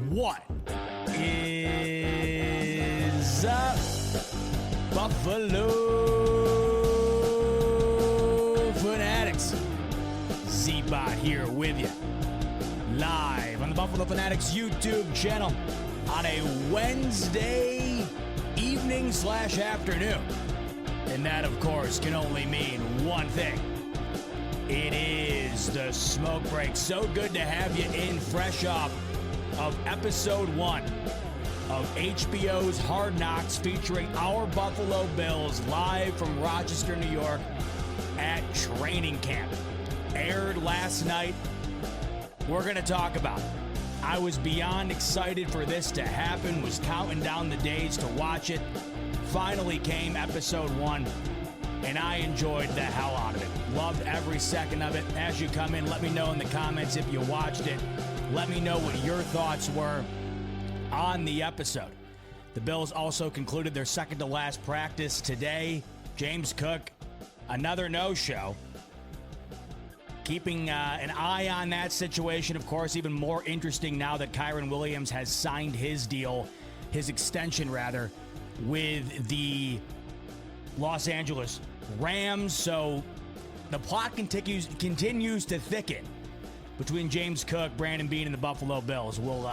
What is up, Buffalo Fanatics? Z-Bot here with you, live on the Buffalo Fanatics YouTube channel on a Wednesday evening/afternoon. And that, of course, can only mean one thing. It is the smoke break. So good to have you in fresh off of episode 1 of HBO's Hard Knocks, featuring our Buffalo Bills live from Rochester, New York at training camp. Aired last night. We're going to talk about it. I was beyond excited for this to happen, was counting down the days to watch it. Finally came episode 1, and I enjoyed the hell out of it. Loved every second of it. As you come in, let me know in the comments if you watched it. Let me know what your thoughts were on the episode. The Bills also concluded their second to last practice today. James Cook, another no-show. Keeping an eye on that situation, of course, even more interesting now that Kyren Williams has signed his deal, his extension rather, with the Los Angeles Rams. So the plot continues to thicken between James Cook, Brandon Beane, and the Buffalo Bills. We'll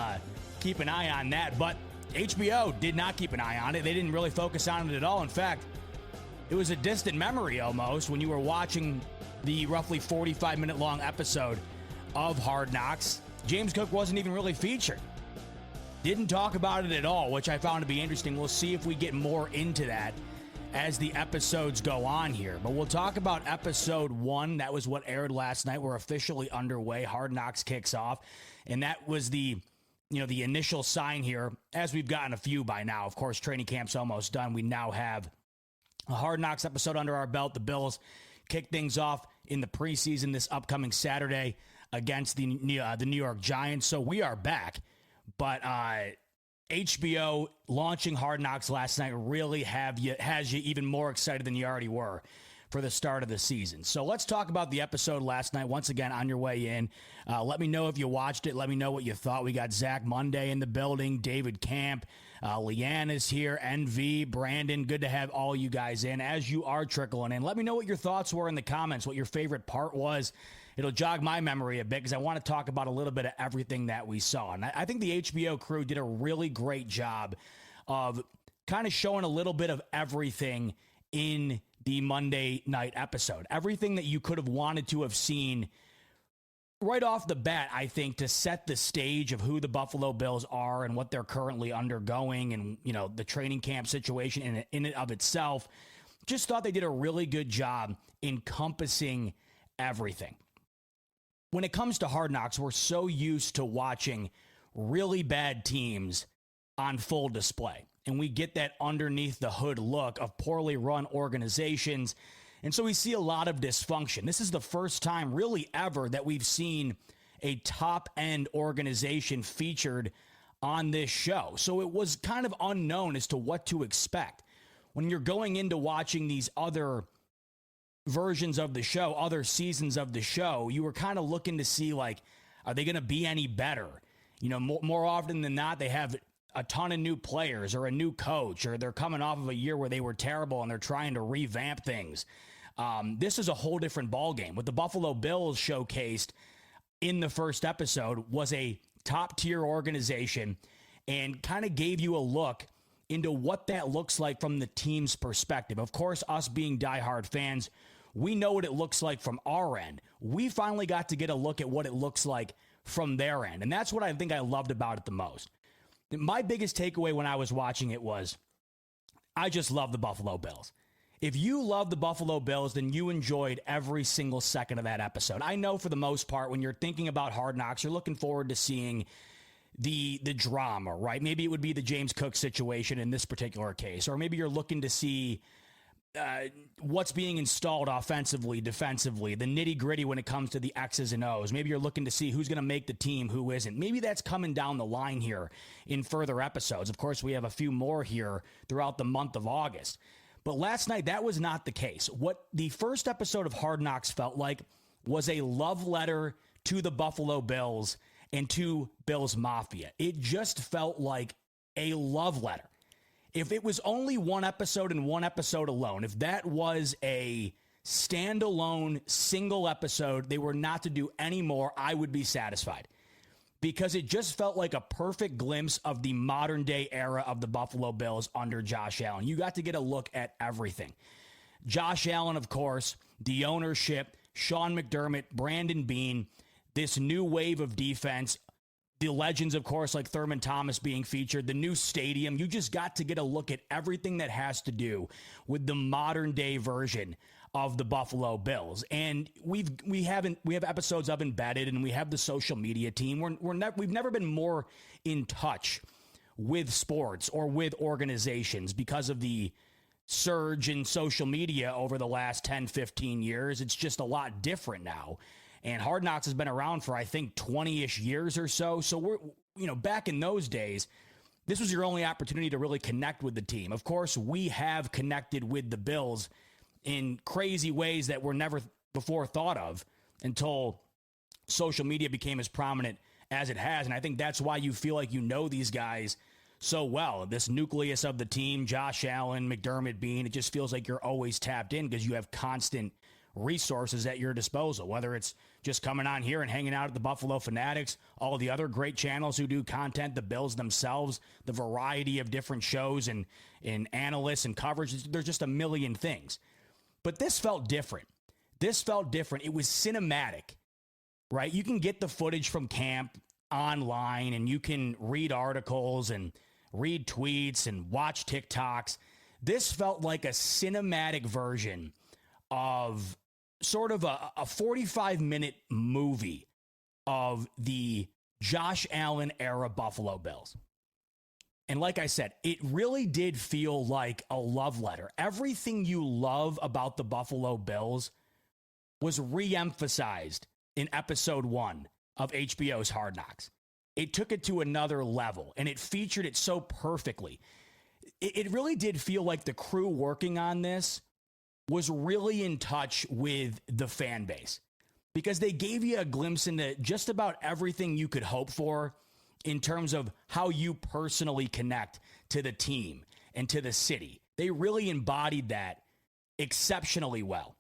keep an eye on that. But HBO did not keep an eye on it. They didn't really focus on it at all. In fact, it was a distant memory almost when you were watching the roughly 45-minute long episode of Hard Knocks. James Cook wasn't even really featured. Didn't talk about it at all, which I found to be interesting. We'll see if we get more into that as the episodes go on here. But we'll talk about episode 1. That was what aired last night. We're officially underway. Hard Knocks kicks off. And that was the initial sign here, as we've gotten a few by now. Of course, training camp's almost done. We now have a Hard Knocks episode under our belt. The Bills kick things off in the preseason this upcoming Saturday against the New York Giants. So we are back. But HBO launching Hard Knocks last night really has you even more excited than you already were for the start of the season. So let's talk about the episode last night. Once again, on your way in, let me know if you watched it. Let me know what you thought. We got Zach Monday in the building, David Camp, Leanne is here, NV, Brandon. Good to have all you guys in as you are trickling in. Let me know what your thoughts were in the comments, what your favorite part was. It'll jog my memory a bit because I want to talk about a little bit of everything that we saw. And I think the HBO crew did a really great job of kind of showing a little bit of everything in the Monday night episode. Everything that you could have wanted to have seen right off the bat, I think, to set the stage of who the Buffalo Bills are and what they're currently undergoing and, the training camp situation in and of itself. Just thought they did a really good job encompassing everything. When it comes to Hard Knocks, we're so used to watching really bad teams on full display. And we get that underneath the hood look of poorly run organizations. And so we see a lot of dysfunction. This is the first time really ever that we've seen a top-end organization featured on this show. So it was kind of unknown as to what to expect. When you're going into watching these other versions of the show, other seasons of the show, you were kind of looking to see, like, are they going to be any better? More often than not, they have a ton of new players or a new coach, or they're coming off of a year where they were terrible and they're trying to revamp things. This is a whole different ballgame. What the Buffalo Bills showcased in the first episode was a top-tier organization and kind of gave you a look into what that looks like from the team's perspective. Of course, us being diehard fans, we know what it looks like from our end. We finally got to get a look at what it looks like from their end. And that's what I think I loved about it the most. My biggest takeaway when I was watching it was, I just love the Buffalo Bills. If you love the Buffalo Bills, then you enjoyed every single second of that episode. I know for the most part, when you're thinking about Hard Knocks, you're looking forward to seeing the drama, right? Maybe it would be the James Cook situation in this particular case, or maybe you're looking to see what's being installed offensively, defensively, the nitty gritty when it comes to the X's and O's. Maybe you're looking to see who's going to make the team, who isn't. Maybe that's coming down the line here in further episodes. Of course, we have a few more here throughout the month of August. But last night, that was not the case. What the first episode of Hard Knocks felt like was a love letter to the Buffalo Bills and to Bills Mafia. It just felt like a love letter. If it was only one episode and one episode alone, if that was a standalone single episode, they were not to do any more, I would be satisfied. Because it just felt like a perfect glimpse of the modern day era of the Buffalo Bills under Josh Allen. You got to get a look at everything. Josh Allen, of course, the ownership, Sean McDermott, Brandon Beane, this new wave of defense, the legends, of course, like Thurman Thomas being featured, the new stadium. You just got to get a look at everything that has to do with the modern day version of the Buffalo Bills. And we have episodes of Embedded, and we have the social media team. We've never been more in touch with sports or with organizations because of the surge in social media over the last 10, 15 years. It's just a lot different now. And Hard Knocks has been around for, I think, 20-ish years or so. So we're, back in those days, this was your only opportunity to really connect with the team. Of course, we have connected with the Bills in crazy ways that were never before thought of until social media became as prominent as it has. And I think that's why you feel like you know these guys so well. This nucleus of the team, Josh Allen, McDermott, Beane, it just feels like you're always tapped in because you have constant resources at your disposal, whether it's just coming on here and hanging out at the Buffalo Fanatics, all the other great channels who do content, the Bills themselves, the variety of different shows and analysts and coverage. There's just a million things. But this felt different. It was cinematic, right? You can get the footage from camp online, and you can read articles and read tweets and watch TikToks. This felt like a cinematic version of sort of a 45-minute movie of the Josh Allen era Buffalo Bills. And like I said, it really did feel like a love letter. Everything you love about the Buffalo Bills was re-emphasized in episode 1 of HBO's Hard Knocks. It took it to another level, and it featured it so perfectly. It really did feel like the crew working on this was really in touch with the fan base, because they gave you a glimpse into just about everything you could hope for in terms of how you personally connect to the team and to the city. They really embodied that exceptionally well.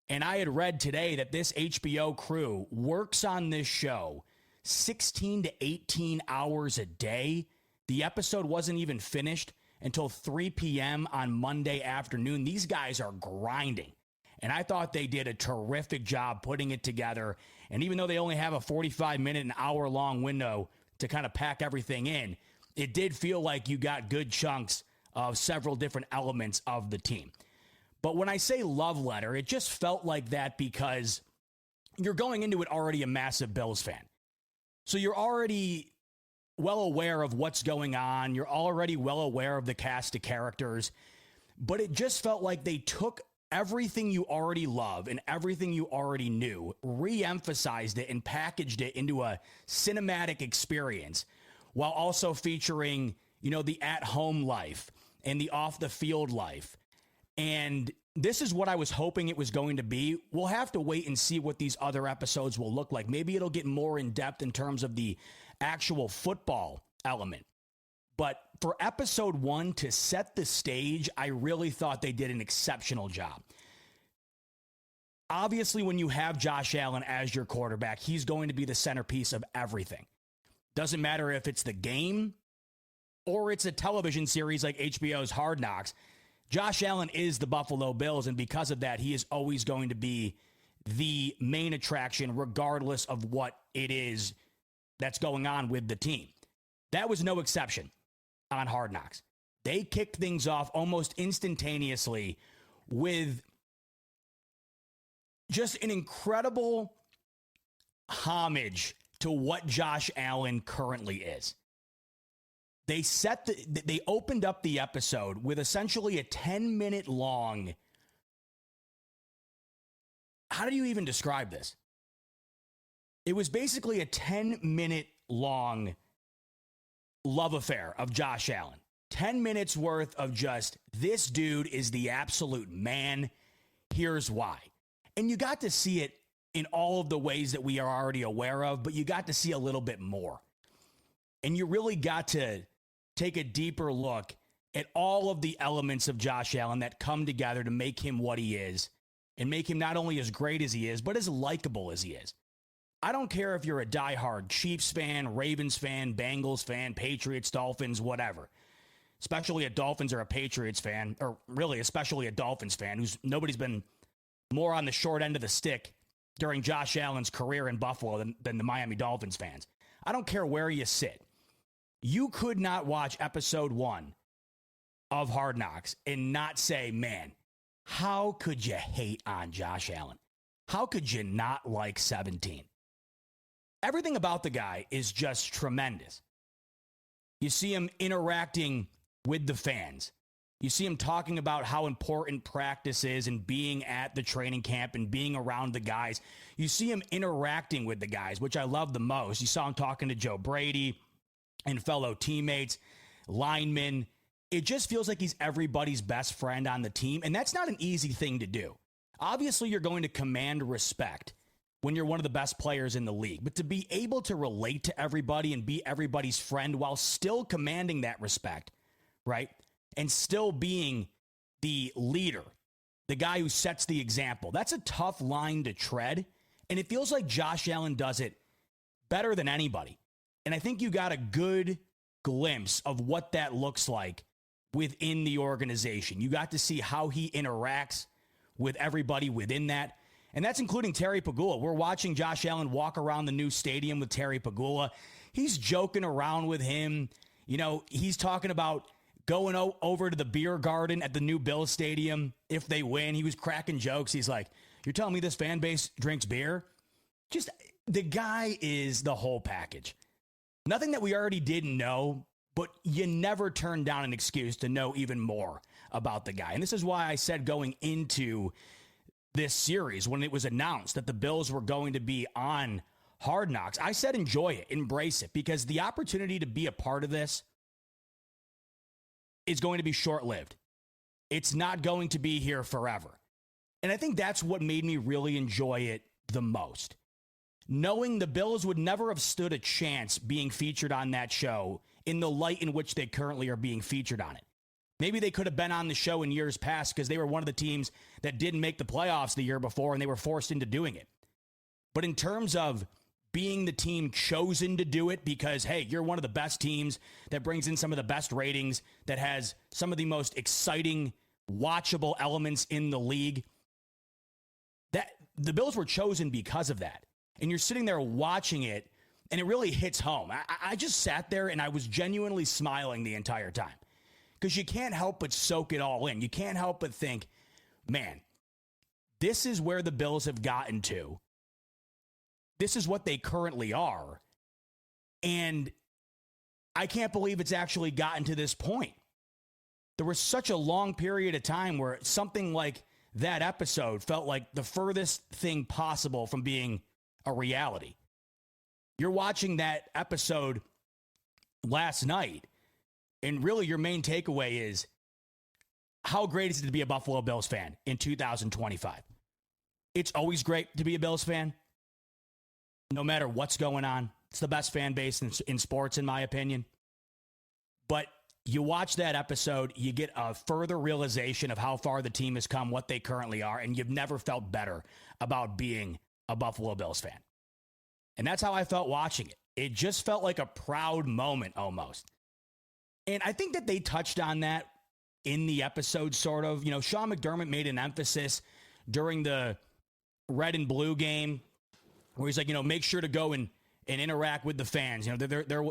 And I had read today that this HBO crew works on this show 16 to 18 hours a day. The episode wasn't even finished until 3 p.m. on Monday afternoon. These guys are grinding. And I thought they did a terrific job putting it together. And even though they only have a 45-minute, an hour-long window to kind of pack everything in, it did feel like you got good chunks of several different elements of the team. But when I say love letter, it just felt like that because you're going into it already a massive Bills fan. So you're already well aware of what's going on. You're already well aware of the cast of characters. But it just felt like they took everything you already love and everything you already knew, re-emphasized it and packaged it into a cinematic experience while also featuring, the at-home life and the off-the-field life. And this is what I was hoping it was going to be. We'll have to wait and see what these other episodes will look like. Maybe it'll get more in depth in terms of the actual football element. But for episode 1 to set the stage, I really thought they did an exceptional job. Obviously, when you have Josh Allen as your quarterback, he's going to be the centerpiece of everything. Doesn't matter if it's the game or it's a television series like HBO's Hard Knocks. Josh Allen is the Buffalo Bills, and because of that, he is always going to be the main attraction regardless of what it is that's going on with the team. That was no exception on Hard Knocks. They kicked things off almost instantaneously with just an incredible homage to what Josh Allen currently is. They opened up the episode with essentially a 10-minute long. How do you even describe this? It was basically a 10-minute long love affair of Josh Allen. 10 minutes worth of just, this dude is the absolute man. Here's why. And you got to see it in all of the ways that we are already aware of, but you got to see a little bit more. And you really got to take a deeper look at all of the elements of Josh Allen that come together to make him what he is and make him not only as great as he is, but as likable as he is. I don't care if you're a diehard Chiefs fan, Ravens fan, Bengals fan, Patriots, Dolphins, whatever. Especially a Dolphins or a Patriots fan, or really especially a Dolphins fan, nobody's been more on the short end of the stick during Josh Allen's career in Buffalo than the Miami Dolphins fans. I don't care where you sit. You could not watch episode 1 of Hard Knocks and not say, man, how could you hate on Josh Allen? How could you not like 17? Everything about the guy is just tremendous. You see him interacting with the fans. You see him talking about how important practice is and being at the training camp and being around the guys. You see him interacting with the guys, which I love the most. You saw him talking to Joe Brady and fellow teammates, linemen. It just feels like he's everybody's best friend on the team, and that's not an easy thing to do. Obviously, you're going to command respect when you're one of the best players in the league, but to be able to relate to everybody and be everybody's friend while still commanding that respect, right? And still being the leader, the guy who sets the example. That's a tough line to tread, and it feels like Josh Allen does it better than anybody. And I think you got a good glimpse of what that looks like within the organization. You got to see how he interacts with everybody within that, and that's including Terry Pegula. We're watching Josh Allen walk around the new stadium with Terry Pegula. He's joking around with him. You know, he's talking about going over to the beer garden at the new Bills Stadium if they win. He was cracking jokes. He's like, you're telling me this fan base drinks beer? Just, the guy is the whole package. Nothing that we already didn't know, but you never turn down an excuse to know even more about the guy. And this is why I said going into this series, when it was announced that the Bills were going to be on Hard Knocks, I said enjoy it, embrace it, because the opportunity to be a part of this is going to be short-lived. It's not going to be here forever. And I think that's what made me really enjoy it the most. Knowing the Bills would never have stood a chance being featured on that show in the light in which they currently are being featured on it. Maybe they could have been on the show in years past because they were one of the teams that didn't make the playoffs the year before and they were forced into doing it. But in terms of being the team chosen to do it because, hey, you're one of the best teams that brings in some of the best ratings, that has some of the most exciting, watchable elements in the league, that the Bills were chosen because of that. And you're sitting there watching it, and it really hits home. I just sat there, and I was genuinely smiling the entire time because you can't help but soak it all in. You can't help but think, man, this is where the Bills have gotten to. This is what they currently are. And I can't believe it's actually gotten to this point. There was such a long period of time where something like that episode felt like the furthest thing possible from being a reality. You're watching that episode last night, and really your main takeaway is, how great is it to be a Buffalo Bills fan in 2025? It's always great to be a Bills fan, no matter what's going on. It's the best fan base in sports, in my opinion. But you watch that episode, you get a further realization of how far the team has come, what they currently are, and you've never felt better about being a Buffalo Bills fan. And that's how I felt watching it. It just felt like a proud moment almost. And I think that they touched on that in the episode, sort of. You know, Sean McDermott made an emphasis during the red and blue game where he's like, you know, make sure to go and interact with the fans. You know,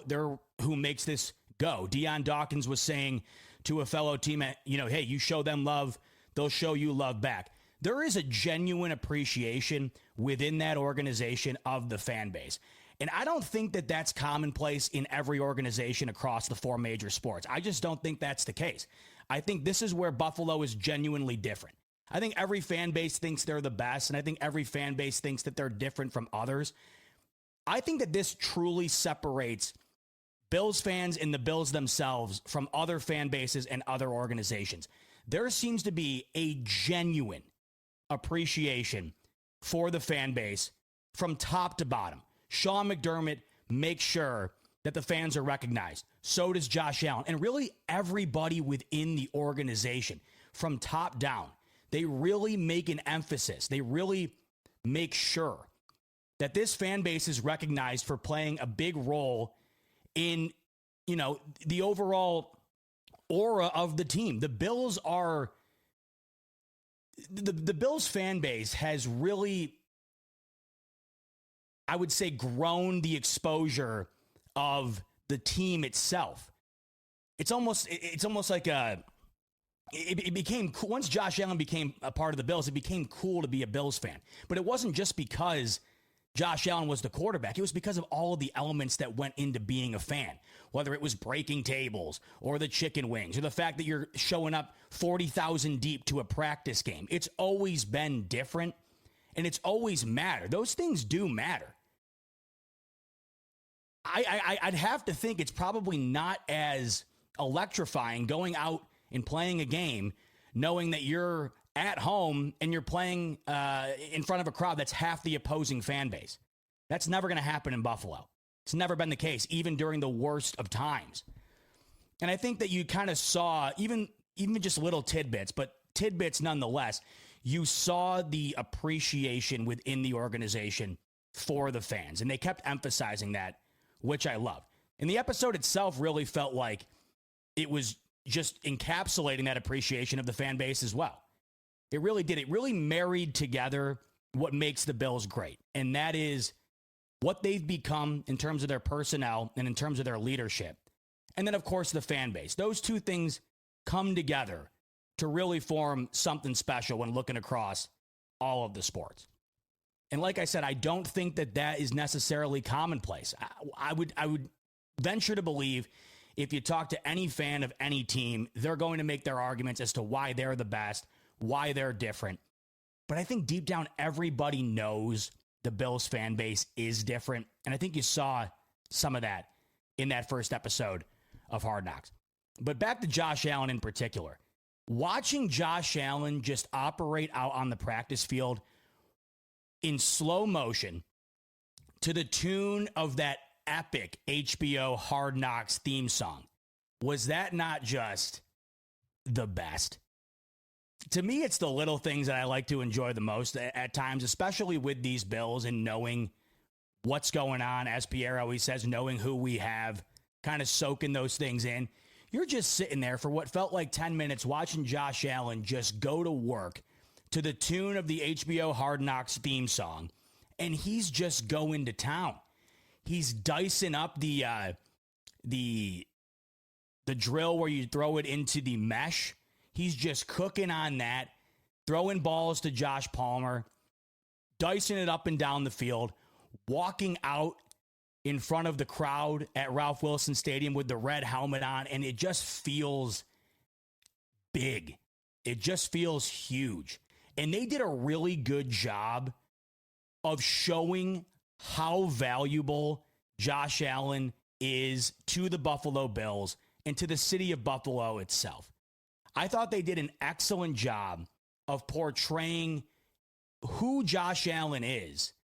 they're who makes this go. Deion Dawkins was saying to a fellow teammate, you know, hey, you show them love, they'll show you love back. There is a genuine appreciation within that organization of the fan base. And I don't think that that's commonplace in every organization across the four major sports. I just don't think that's the case. I think this is where Buffalo is genuinely different. I think every fan base thinks they're the best, and I think every fan base thinks that they're different from others. I think that this truly separates Bills fans and the Bills themselves from other fan bases and other organizations. There seems to be a genuine appreciation for the fan base from top to bottom. Sean McDermott makes sure that the fans are recognized. So does Josh Allen. And really everybody within the organization from top down. They really make an emphasis. They really make sure that this fan base is recognized for playing a big role in, the overall aura of the team. The Bills are the Bills fan base has really, I would say, grown the exposure of the team itself. It's almost like it became cool. Once Josh Allen became a part of the Bills, it became cool to be a Bills fan. But it wasn't just because Josh Allen was the quarterback. It was because of all of the elements that went into being a fan, whether it was breaking tables or the chicken wings or the fact that you're showing up 40,000 deep to a practice game. It's always been different, and it's always mattered. Those things do matter. I'd have to think it's probably not as electrifying going out and playing a game knowing that you're at home and you're playing in front of a crowd that's half the opposing fan base. That's never going to happen in Buffalo. It's never been the case, even during the worst of times. And I think that you kind of saw, even just little tidbits, but tidbits nonetheless, you saw the appreciation within the organization for the fans. And they kept emphasizing that, which I love. And the episode itself really felt like it was just encapsulating that appreciation of the fan base as well. It really did. It really married together what makes the Bills great. And that is what they've become in terms of their personnel and in terms of their leadership. And then, of course, the fan base. Those two things come together to really form something special when looking across all of the sports. And like I said, I don't think that is necessarily commonplace. I would venture to believe if you talk to any fan of any team, they're going to make their arguments as to why they're the best, why they're different. But I think deep down, everybody knows the Bills fan base is different. And I think you saw some of that in that first episode of Hard Knocks. But back to Josh Allen in particular. Watching Josh Allen just operate out on the practice field in slow motion to the tune of that epic HBO Hard Knocks theme song. Was that not just the best? To me, it's the little things that I like to enjoy the most at times, especially with these Bills and knowing what's going on, as Pierre always says, knowing who we have, kind of soaking those things in. You're just sitting there for what felt like 10 minutes watching Josh Allen just go to work to the tune of the HBO Hard Knocks theme song, and he's just going to town. He's dicing up the drill where you throw it into the mesh. He's just cooking on that, throwing balls to Josh Palmer, dicing it up and down the field, walking out in front of the crowd at Ralph Wilson Stadium with the red helmet on, and it just feels big. It just feels huge. And they did a really good job of showing how valuable Josh Allen is to the Buffalo Bills and to the city of Buffalo itself. I thought they did an excellent job of portraying who Josh Allen is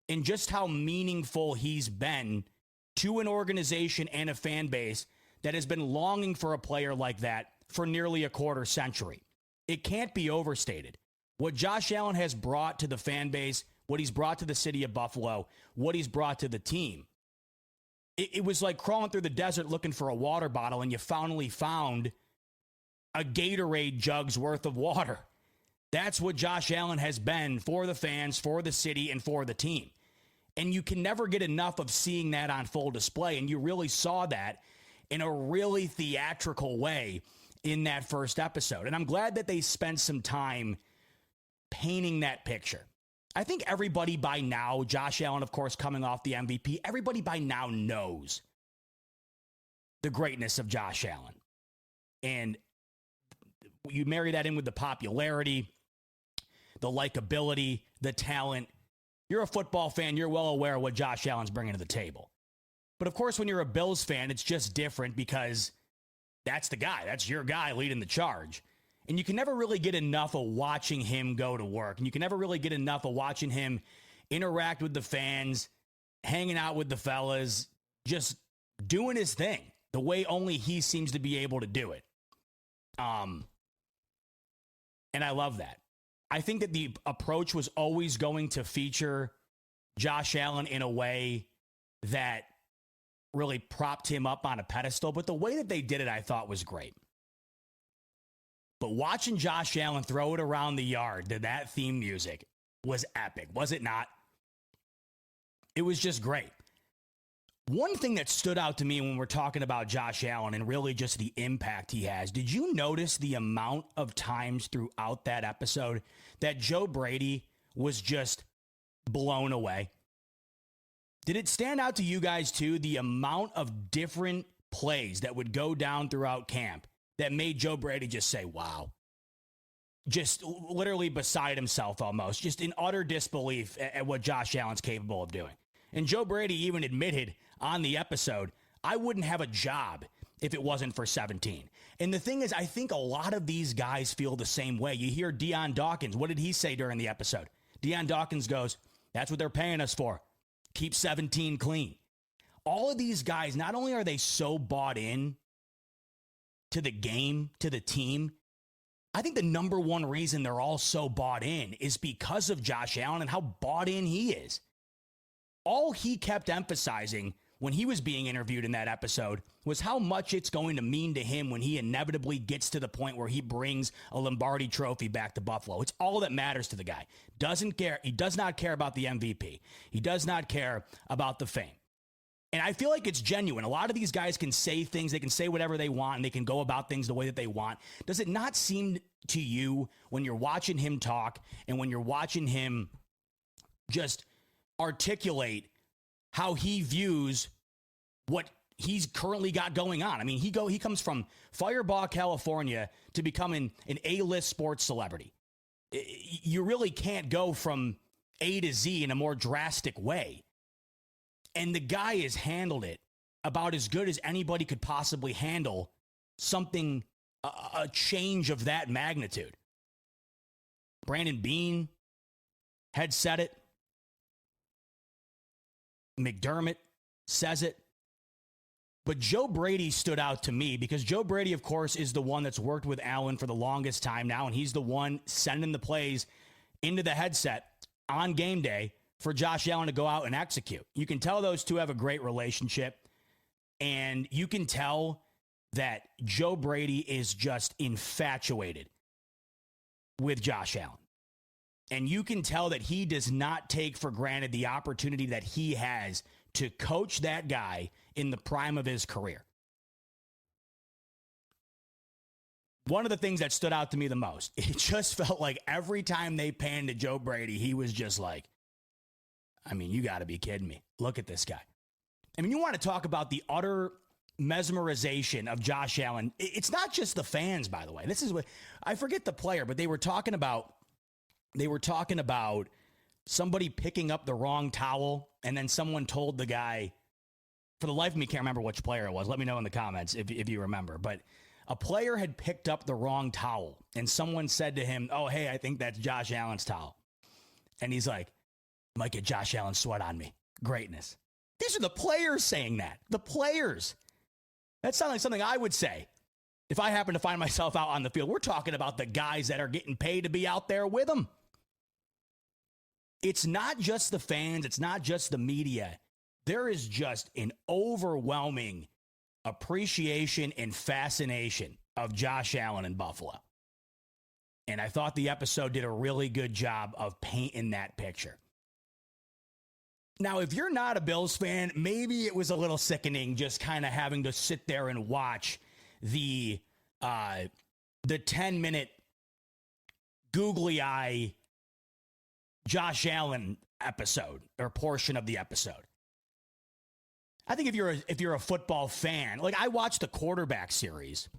and just how meaningful he's been to an organization and a fan base that has been longing for a player like that for nearly a quarter century. It can't be overstated. What Josh Allen has brought to the fan base, what he's brought to the city of Buffalo, what he's brought to the team. It was like crawling through the desert looking for a water bottle and you finally found a Gatorade jug's worth of water. That's what Josh Allen has been for the fans, for the city, and for the team. And you can never get enough of seeing that on full display. And you really saw that in a really theatrical way in that first episode. And I'm glad that they spent some time painting that picture. I think everybody by now, Josh Allen, of course, coming off the MVP, everybody by now knows the greatness of Josh Allen. And you marry that in with the popularity, the likability, the talent. You're a football fan. You're well aware of what Josh Allen's bringing to the table. But of course, when you're a Bills fan, it's just different because that's the guy. That's your guy leading the charge. And you can never really get enough of watching him go to work. And you can never really get enough of watching him interact with the fans, hanging out with the fellas, just doing his thing the way only he seems to be able to do it. And I love that. I think that the approach was always going to feature Josh Allen in a way that really propped him up on a pedestal. But the way that they did it, I thought was great. But watching Josh Allen throw it around the yard to that theme music was epic, was it not? It was just great. One thing that stood out to me when we're talking about Josh Allen and really just the impact he has, did you notice the amount of times throughout that episode that Joe Brady was just blown away? Did it stand out to you guys too, the amount of different plays that would go down throughout camp that made Joe Brady just say, wow? Just literally beside himself almost, just in utter disbelief at what Josh Allen's capable of doing. And Joe Brady even admitted on the episode, I wouldn't have a job if it wasn't for 17. And the thing is, I think a lot of these guys feel the same way. You hear Deion Dawkins. What did he say during the episode? Deion Dawkins goes, that's what they're paying us for. Keep 17 clean. All of these guys, not only are they so bought in to the game, to the team, I think the number one reason they're all so bought in is because of Josh Allen and how bought in he is. All he kept emphasizing when he was being interviewed in that episode was how much it's going to mean to him when he inevitably gets to the point where he brings a Lombardi trophy back to Buffalo. It's all that matters to the guy. Doesn't care. He does not care about the MVP. He does not care about the fame. And I feel like it's genuine. A lot of these guys can say things. They can say whatever they want, and they can go about things the way that they want. Does it not seem to you when you're watching him talk and when you're watching him just articulate how he views what he's currently got going on? I mean, he comes from Firebaugh, California to becoming an A-list sports celebrity. You really can't go from A to Z in a more drastic way. And the guy has handled it about as good as anybody could possibly handle something, a change of that magnitude. Brandon Beane had said it. McDermott says it. But Joe Brady stood out to me because Joe Brady, of course, is the one that's worked with Allen for the longest time now, and he's the one sending the plays into the headset on game day for Josh Allen to go out and execute. You can tell those two have a great relationship, and you can tell that Joe Brady is just infatuated with Josh Allen. And you can tell that he does not take for granted the opportunity that he has to coach that guy in the prime of his career. One of the things that stood out to me the most, it just felt like every time they panned to Joe Brady, he was just like, I mean, you got to be kidding me. Look at this guy. I mean, you want to talk about the utter mesmerization of Josh Allen. It's not just the fans, by the way. This is what, I forget the player, but they were talking about somebody picking up the wrong towel, and then someone told the guy, for the life of me, can't remember which player it was. Let me know in the comments if you remember. But a player had picked up the wrong towel, and someone said to him, oh, hey, I think that's Josh Allen's towel. And he's like, might get Josh Allen sweat on me. Greatness. These are the players saying that. The players. That sounds like something I would say if I happen to find myself out on the field. We're talking about the guys that are getting paid to be out there with them. It's not just the fans. It's not just the media. There is just an overwhelming appreciation and fascination of Josh Allen in Buffalo. And I thought the episode did a really good job of painting that picture. Now, if you're not a Bills fan, maybe it was a little sickening just kind of having to sit there and watch the 10-minute googly eye Josh Allen episode or portion of the episode. I think if you're a football fan, like I watched the quarterback series.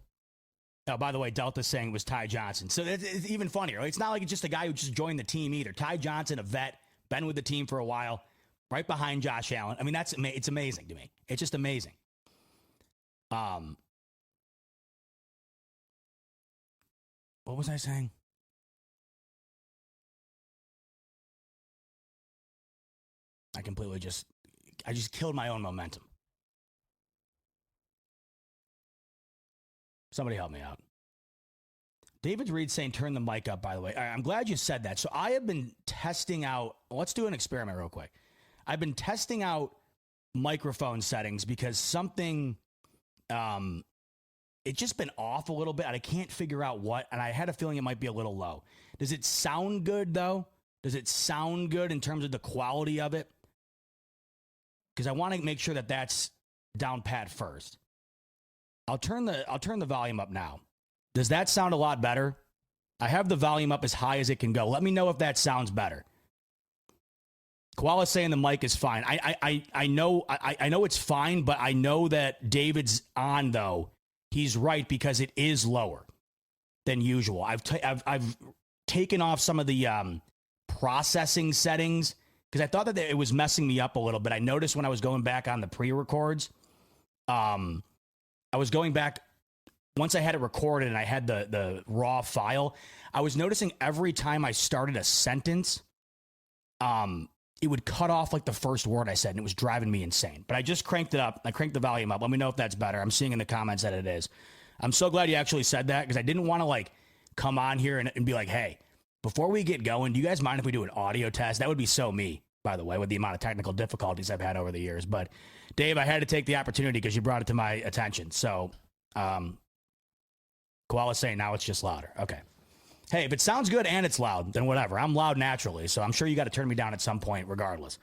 Oh, by the way, Delta's saying it was Ty Johnson. So it's even funnier. It's not like it's just a guy who just joined the team either. Ty Johnson, a vet, been with the team for a while, right behind Josh Allen. I mean, it's amazing to me. It's just amazing. What was I saying? I just killed my own momentum. Somebody help me out. David Reed saying turn the mic up, by the way. All right, I'm glad you said that. So I have been testing out, let's do an experiment real quick. I've been testing out microphone settings because something, it's just been off a little bit and I can't figure out what, and I had a feeling it might be a little low. Does it sound good though? Does it sound good in terms of the quality of it? Because I want to make sure that that's down pat first. I'll turn the volume up now. Does that sound a lot better? I have the volume up as high as it can go. Let me know if that sounds better. Koala's saying the mic is fine. I know it's fine, but I know that David's on though. He's right because it is lower than usual. I've taken off some of the processing settings because I thought that it was messing me up a little bit. I noticed when I was going back on the pre-records, I was going back once I had it recorded and I had the raw file. I was noticing every time I started a sentence, it would cut off like the first word I said, and it was driving me insane. But I just cranked it up. I cranked the volume up. Let me know if that's better. I'm seeing in the comments that it is. I'm so glad you actually said that because I didn't want to like come on here and be like, hey, before we get going, do you guys mind if we do an audio test? That would be so me, by the way, with the amount of technical difficulties I've had over the years. But Dave, I had to take the opportunity because you brought it to my attention. So Koala's saying now it's just louder. Okay. Hey, if it sounds good and it's loud, then whatever. I'm loud naturally, so I'm sure you got to turn me down at some point regardless.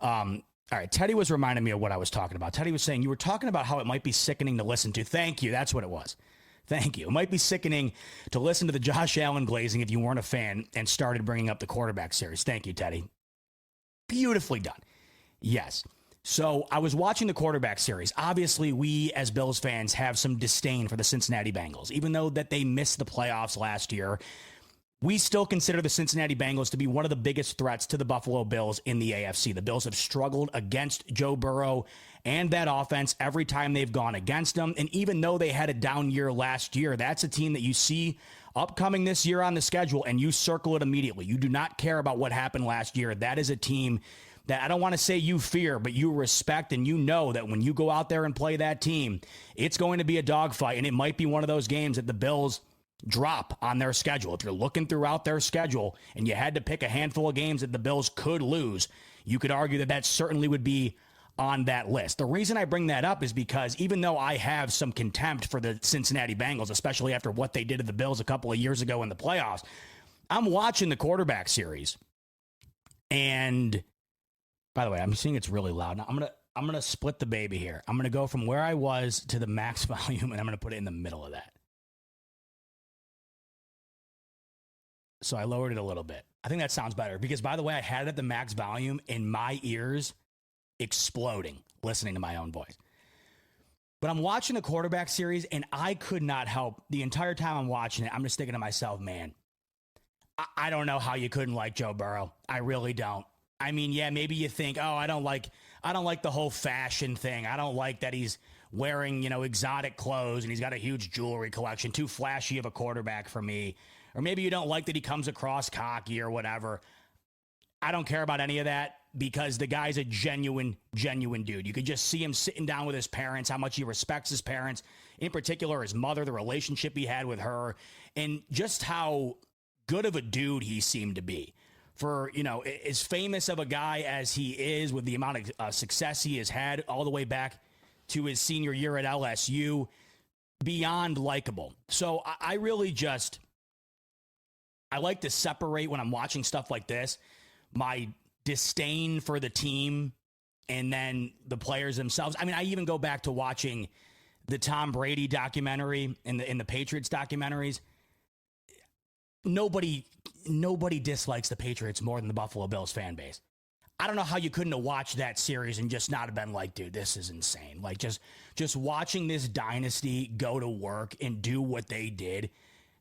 All right, Teddy was reminding me of what I was talking about. Teddy was saying you were talking about how it might be sickening to listen to. Thank you. That's what it was. Thank you. It might be sickening to listen to the Josh Allen glazing if you weren't a fan and started bringing up the quarterback series. Thank you, Teddy. Beautifully done. Yes. So I was watching the quarterback series. Obviously, we as Bills fans have some disdain for the Cincinnati Bengals. Even though that they missed the playoffs last year, we still consider the Cincinnati Bengals to be one of the biggest threats to the Buffalo Bills in the AFC. The Bills have struggled against Joe Burrow and that offense every time they've gone against them. And even though they had a down year last year, that's a team that you see upcoming this year on the schedule and you circle it immediately. You do not care about what happened last year. That is a team that I don't want to say you fear, but you respect, and you know that when you go out there and play that team, it's going to be a dogfight, and it might be one of those games that the Bills drop on their schedule. If you're looking throughout their schedule and you had to pick a handful of games that the Bills could lose, you could argue that that certainly would be on that list. The reason I bring that up is because even though I have some contempt for the Cincinnati Bengals, especially after what they did to the Bills a couple of years ago in the playoffs, I'm watching the quarterback series, and by the way, I'm seeing it's really loud. Now I'm gonna split the baby here. I'm gonna go from where I was to the max volume, and I'm gonna put it in the middle of that. So I lowered it a little bit. I think that sounds better because, by the way, I had it at the max volume and my ears exploding listening to my own voice. But I'm watching the quarterback series, and I could not help the entire time I'm watching it. I'm just thinking to myself, man, I don't know how you couldn't like Joe Burrow. I really don't. I mean, yeah, maybe you think, oh, I don't like the whole fashion thing. I don't like that he's wearing, exotic clothes and he's got a huge jewelry collection. Too flashy of a quarterback for me. Or maybe you don't like that he comes across cocky or whatever. I don't care about any of that because the guy's a genuine dude. You could just see him sitting down with his parents, how much he respects his parents, in particular his mother, the relationship he had with her, and just how good of a dude he seemed to be. For, as famous of a guy as he is with the amount of success he has had all the way back to his senior year at LSU, beyond likable. So I really I like to separate when I'm watching stuff like this, my disdain for the team and then the players themselves. I mean, I even go back to watching the Tom Brady documentary and the Patriots documentaries. Nobody dislikes the Patriots more than the Buffalo Bills fan base. I don't know how you couldn't have watched that series and just not have been like, dude, this is insane. Like just watching this dynasty go to work and do what they did.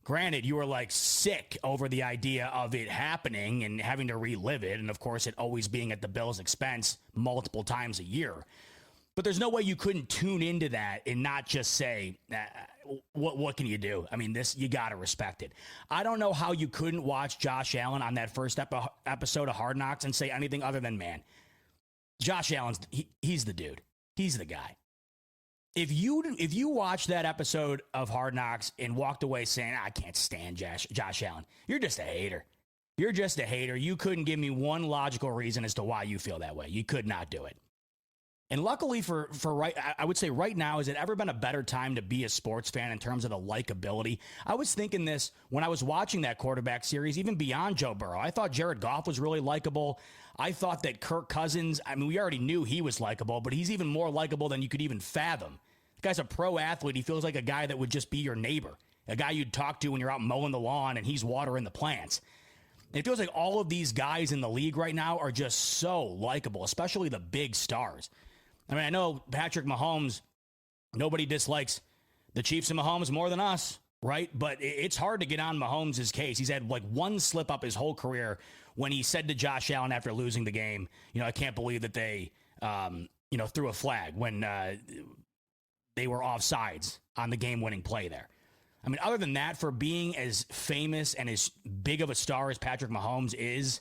Granted, you were like sick over the idea of it happening and having to relive it. And of course, it always being at the Bills' expense multiple times a year. But there's no way you couldn't tune into that and not just say, what can you do? I mean, this, you got to respect it. I don't know how you couldn't watch Josh Allen on that first episode of Hard Knocks and say anything other than, man, Josh Allen's, he's the dude. He's the guy. If you watched that episode of Hard Knocks and walked away saying, I can't stand Josh Allen, you're just a hater. You're just a hater. You couldn't give me one logical reason as to why you feel that way. You could not do it. And luckily for right, I would say right now, has it ever been a better time to be a sports fan in terms of the likability? I was thinking this when I was watching that quarterback series, even beyond Joe Burrow. I thought Jared Goff was really likable. I thought that Kirk Cousins, I mean, we already knew he was likable, but he's even more likable than you could even fathom. The guy's a pro athlete. He feels like a guy that would just be your neighbor, a guy you'd talk to when you're out mowing the lawn and he's watering the plants. It feels like all of these guys in the league right now are just so likable, especially the big stars. I mean, I know Patrick Mahomes, nobody dislikes the Chiefs and Mahomes more than us, right? But it's hard to get on Mahomes' case. He's had like one slip up his whole career when he said to Josh Allen after losing the game, I can't believe that they, threw a flag when they were offsides on the game-winning play there. I mean, other than that, for being as famous and as big of a star as Patrick Mahomes is,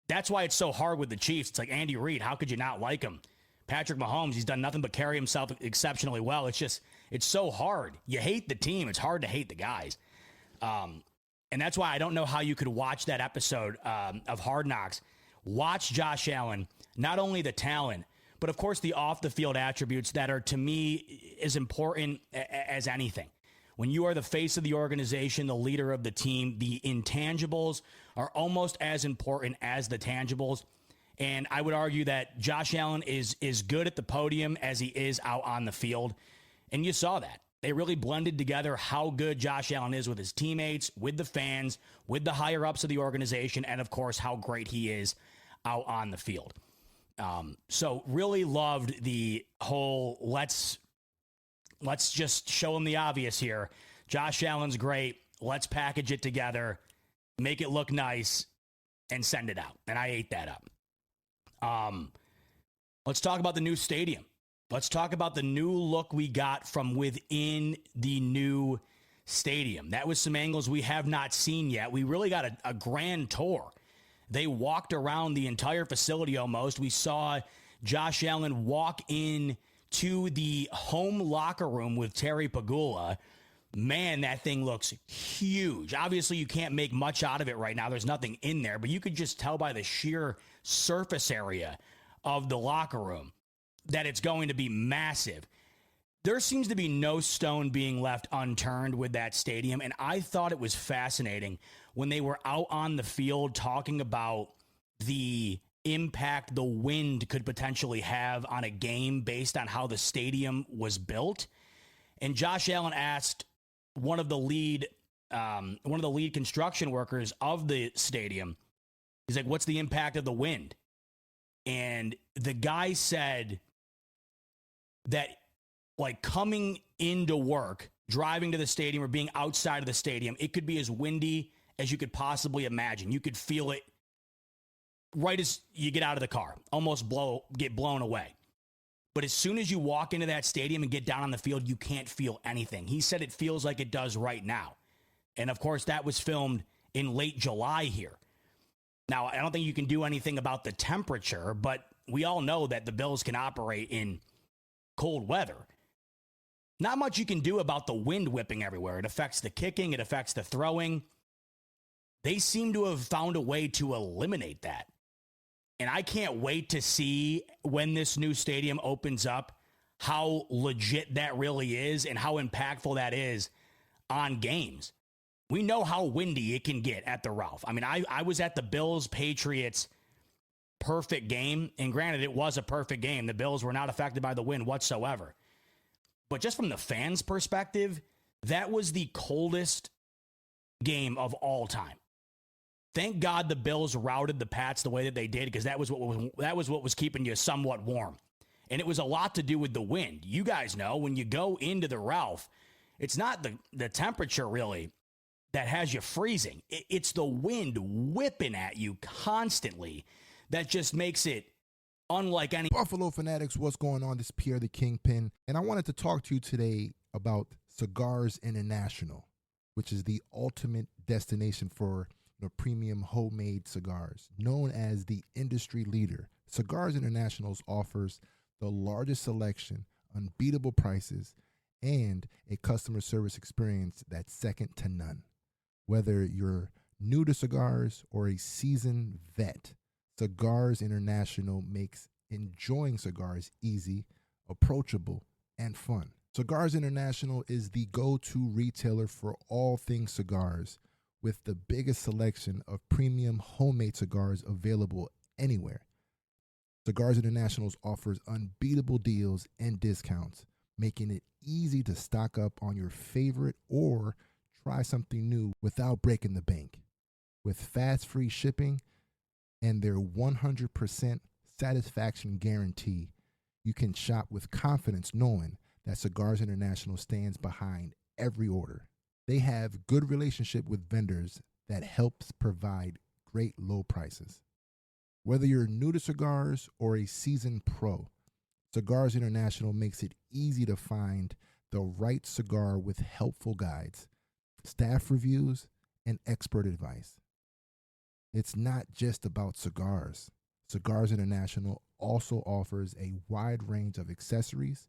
that's why it's so hard with the Chiefs. It's like Andy Reid. How could you not like him? Patrick Mahomes, he's done nothing but carry himself exceptionally well. It's so hard. You hate the team. It's hard to hate the guys. And that's why I don't know how you could watch that episode of Hard Knocks, watch Josh Allen, not only the talent, but of course the off-the-field attributes that are, to me, as important as anything. When you are the face of the organization, the leader of the team, the intangibles are almost as important as the tangibles. And I would argue that Josh Allen is good at the podium as he is out on the field. And you saw that. They really blended together how good Josh Allen is with his teammates, with the fans, with the higher-ups of the organization, and, of course, how great he is out on the field. So really loved the whole let's just show him the obvious here. Josh Allen's great. Let's package it together, make it look nice, and send it out. And I ate that up. Let's talk about the new stadium. Let's talk about the new look we got from within the new stadium. That was some angles we have not seen yet. We really got a grand tour. They walked around the entire facility almost. We saw Josh Allen walk in to the home locker room with Terry Pegula. Man, that thing looks huge. Obviously, you can't make much out of it right now. There's nothing in there, but you could just tell by the sheer surface area of the locker room that it's going to be massive. There seems to be no stone being left unturned with that stadium, and I thought it was fascinating when they were out on the field talking about the impact the wind could potentially have on a game based on how the stadium was built. And Josh Allen asked one of the lead construction workers of the stadium, he's like, what's the impact of the wind? And the guy said that, like, coming into work, driving to the stadium or being outside of the stadium, it could be as windy as you could possibly imagine. You could feel it right as you get out of the car, almost get blown away. But as soon as you walk into that stadium and get down on the field, you can't feel anything. He said it feels like it does right now. And of course, that was filmed in late July here. Now, I don't think you can do anything about the temperature, but we all know that the Bills can operate in cold weather. Not much you can do about the wind whipping everywhere. It affects the kicking. It affects the throwing. They seem to have found a way to eliminate that. And I can't wait to see when this new stadium opens up how legit that really is and how impactful that is on games. We know how windy it can get at the Ralph. I mean, I was at the Bills-Patriots perfect game, and granted, it was a perfect game. The Bills were not affected by the wind whatsoever. But just from the fans' perspective, that was the coldest game of all time. Thank God the Bills routed the Pats the way that they did, because that was what was keeping you somewhat warm. And it was a lot to do with the wind. You guys know when you go into the Ralph, it's not the temperature really that has you freezing. It's the wind whipping at you constantly that just makes it unlike any. Buffalo Fanatics, what's going on? This is Pierre the Kingpin, and I wanted to talk to you today about Cigars International, which is the ultimate destination for premium homemade cigars. Known as the industry leader, Cigars International offers the largest selection, unbeatable prices, and a customer service experience that's second to none. Whether you're new to cigars or a seasoned vet, Cigars International makes enjoying cigars easy, approachable, and fun. Cigars International is the go-to retailer for all things cigars, with the biggest selection of premium homemade cigars available anywhere. Cigars International offers unbeatable deals and discounts, making it easy to stock up on your favorite or try something new without breaking the bank. With fast free shipping and their 100% satisfaction guarantee, you can shop with confidence knowing that Cigars International stands behind every order. They have good relationship with vendors that helps provide great low prices. Whether you're new to cigars or a seasoned pro, Cigars International makes it easy to find the right cigar with helpful guides, staff reviews, and expert advice. It's not just about cigars. Cigars International also offers a wide range of accessories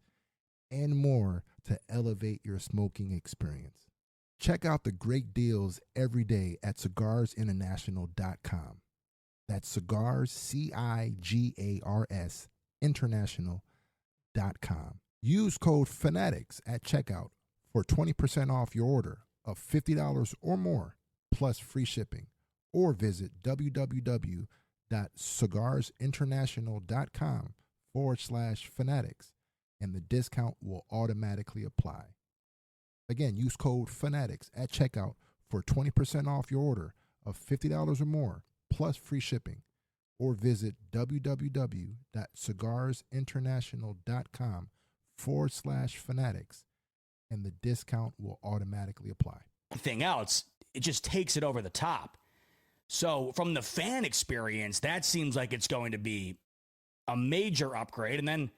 and more to elevate your smoking experience. Check out the great deals every day at cigarsinternational.com. That's cigars, CIGARS, international.com. Use code FANATICS at checkout for 20% off your order of $50 or more, plus free shipping. Or visit www.cigarsinternational.com/fanatics, and the discount will automatically apply. Again, use code FANATICS at checkout for 20% off your order of $50 or more, plus free shipping. Or visit www.cigarsinternational.com/fanatics, and the discount will automatically apply. Anything else, it just takes it over the top. So from the fan experience, that seems like it's going to be a major upgrade. And then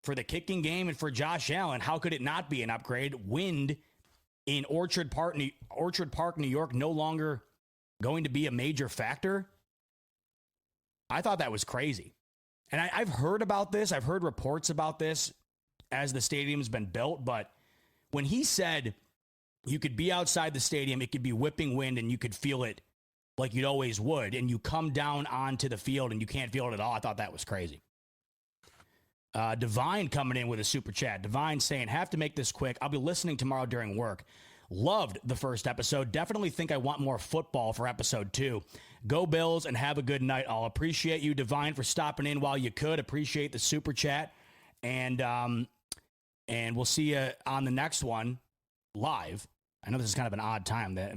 for the kicking game and for Josh Allen, how could it not be an upgrade? Wind in Orchard Park, New York, no longer going to be a major factor. I thought that was crazy. And I've heard about this. I've heard reports about this as the stadium's been built. But when he said you could be outside the stadium, it could be whipping wind and you could feel it like you'd always would, and you come down onto the field and you can't feel it at all, I thought that was crazy. Divine coming in with a super chat. Divine saying, have to make this quick. I'll be listening tomorrow during work. Loved the first episode. Definitely think I want more football for episode 2. Go Bills and have a good night. I'll appreciate you, Divine, for stopping in while you could. Appreciate the super chat. And we'll see you on the next one live. I know this is kind of an odd time, that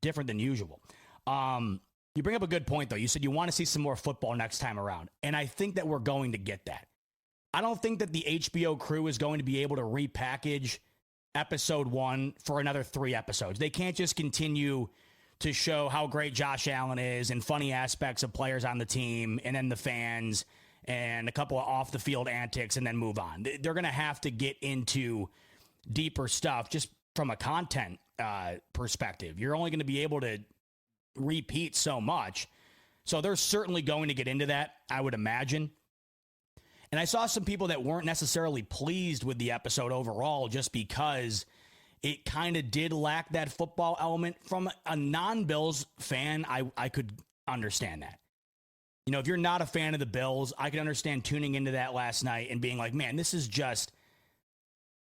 different than usual. You bring up a good point, though. You said you want to see some more football next time around. And I think that we're going to get that. I don't think that the HBO crew is going to be able to repackage episode 1 for another 3 episodes. They can't just continue to show how great Josh Allen is and funny aspects of players on the team and then the fans and a couple of off the field antics and then move on. They're going to have to get into deeper stuff just from a content perspective. You're only going to be able to repeat so much. So they're certainly going to get into that, I would imagine. And I saw some people that weren't necessarily pleased with the episode overall just because it kind of did lack that football element. From a non-Bills fan, I could understand that. You know, if you're not a fan of the Bills, I could understand tuning into that last night and being like, man, this is just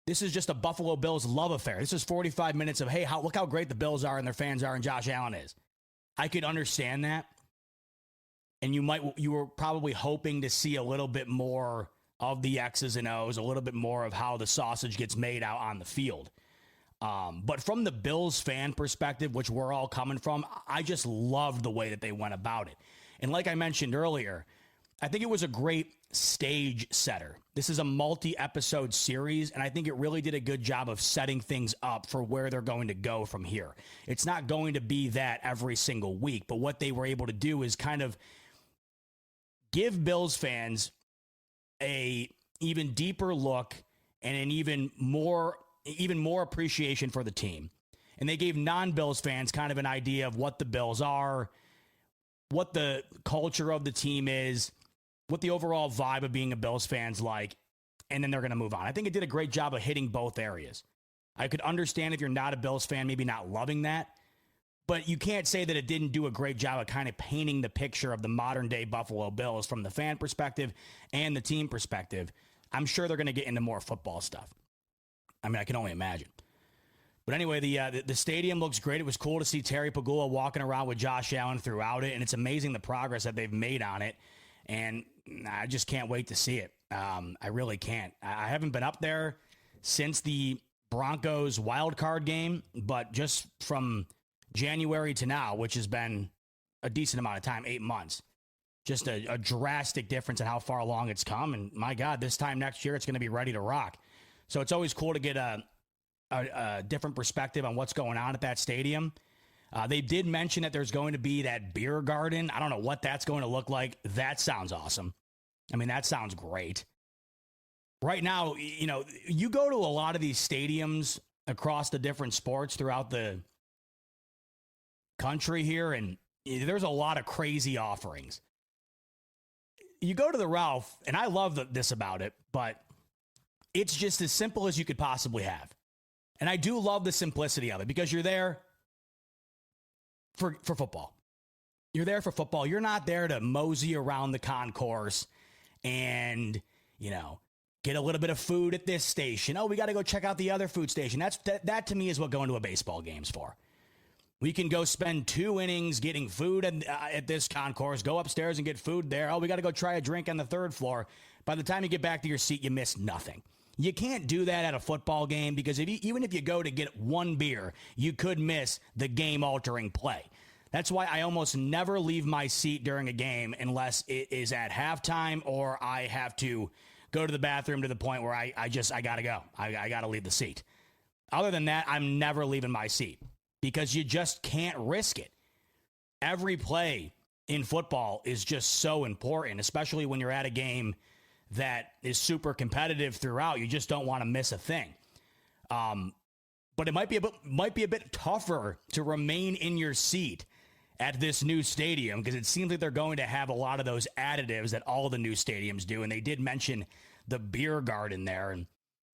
a Buffalo Bills love affair. This is 45 minutes of, hey, look how great the Bills are and their fans are and Josh Allen is. I could understand that. And you were probably hoping to see a little bit more of the X's and O's, a little bit more of how the sausage gets made out on the field. But from the Bills fan perspective, which we're all coming from, I just loved the way that they went about it. And like I mentioned earlier, I think it was a great stage setter. This is a multi-episode series, and I think it really did a good job of setting things up for where they're going to go from here. It's not going to be that every single week, but what they were able to do is kind of give Bills fans a even deeper look and an even more appreciation for the team. And they gave non-Bills fans kind of an idea of what the Bills are, what the culture of the team is, what the overall vibe of being a Bills fan's like, and then they're going to move on. I think it did a great job of hitting both areas. I could understand if you're not a Bills fan, maybe not loving that, but you can't say that it didn't do a great job of kind of painting the picture of the modern day Buffalo Bills from the fan perspective and the team perspective. I'm sure they're going to get into more football stuff. I mean, I can only imagine. But anyway, the stadium looks great. It was cool to see Terry Pegula walking around with Josh Allen throughout it, and it's amazing the progress that they've made on it. And I just can't wait to see it. I really can't. I haven't been up there since the Broncos wild card game, but just from January to now, which has been a decent amount of time, 8 months, just a drastic difference in how far along it's come. And my God, this time next year, it's going to be ready to rock. So it's always cool to get a different perspective on what's going on at that stadium. They did mention that there's going to be that beer garden. I don't know what that's going to look like. That sounds awesome. I mean, that sounds great. Right now, you know, you go to a lot of these stadiums across the different sports throughout the country here, and there's a lot of crazy offerings. You go to the Ralph, and I love this about it, but it's just as simple as you could possibly have. And I do love the simplicity of it because you're there for football. You're there for football. You're not there to mosey around the concourse and, you know, get a little bit of food at this station. Oh, we got to go check out the other food station. That to me is what going to a baseball game's for. We can go spend 2 innings getting food at this concourse, go upstairs and get food there. Oh, we got to go try a drink on the 3rd floor. By the time you get back to your seat, you miss nothing. You can't do that at a football game because even if you go to get 1 beer, you could miss the game-altering play. That's why I almost never leave my seat during a game unless it is at halftime or I have to go to the bathroom to the point where I got to go. I got to leave the seat. Other than that, I'm never leaving my seat because you just can't risk it. Every play in football is just so important, especially when you're at a game that is super competitive throughout. You just don't want to miss a thing. But it might be a bit tougher to remain in your seat at this new stadium because it seems like they're going to have a lot of those additives that all the new stadiums do. And they did mention the beer garden there. And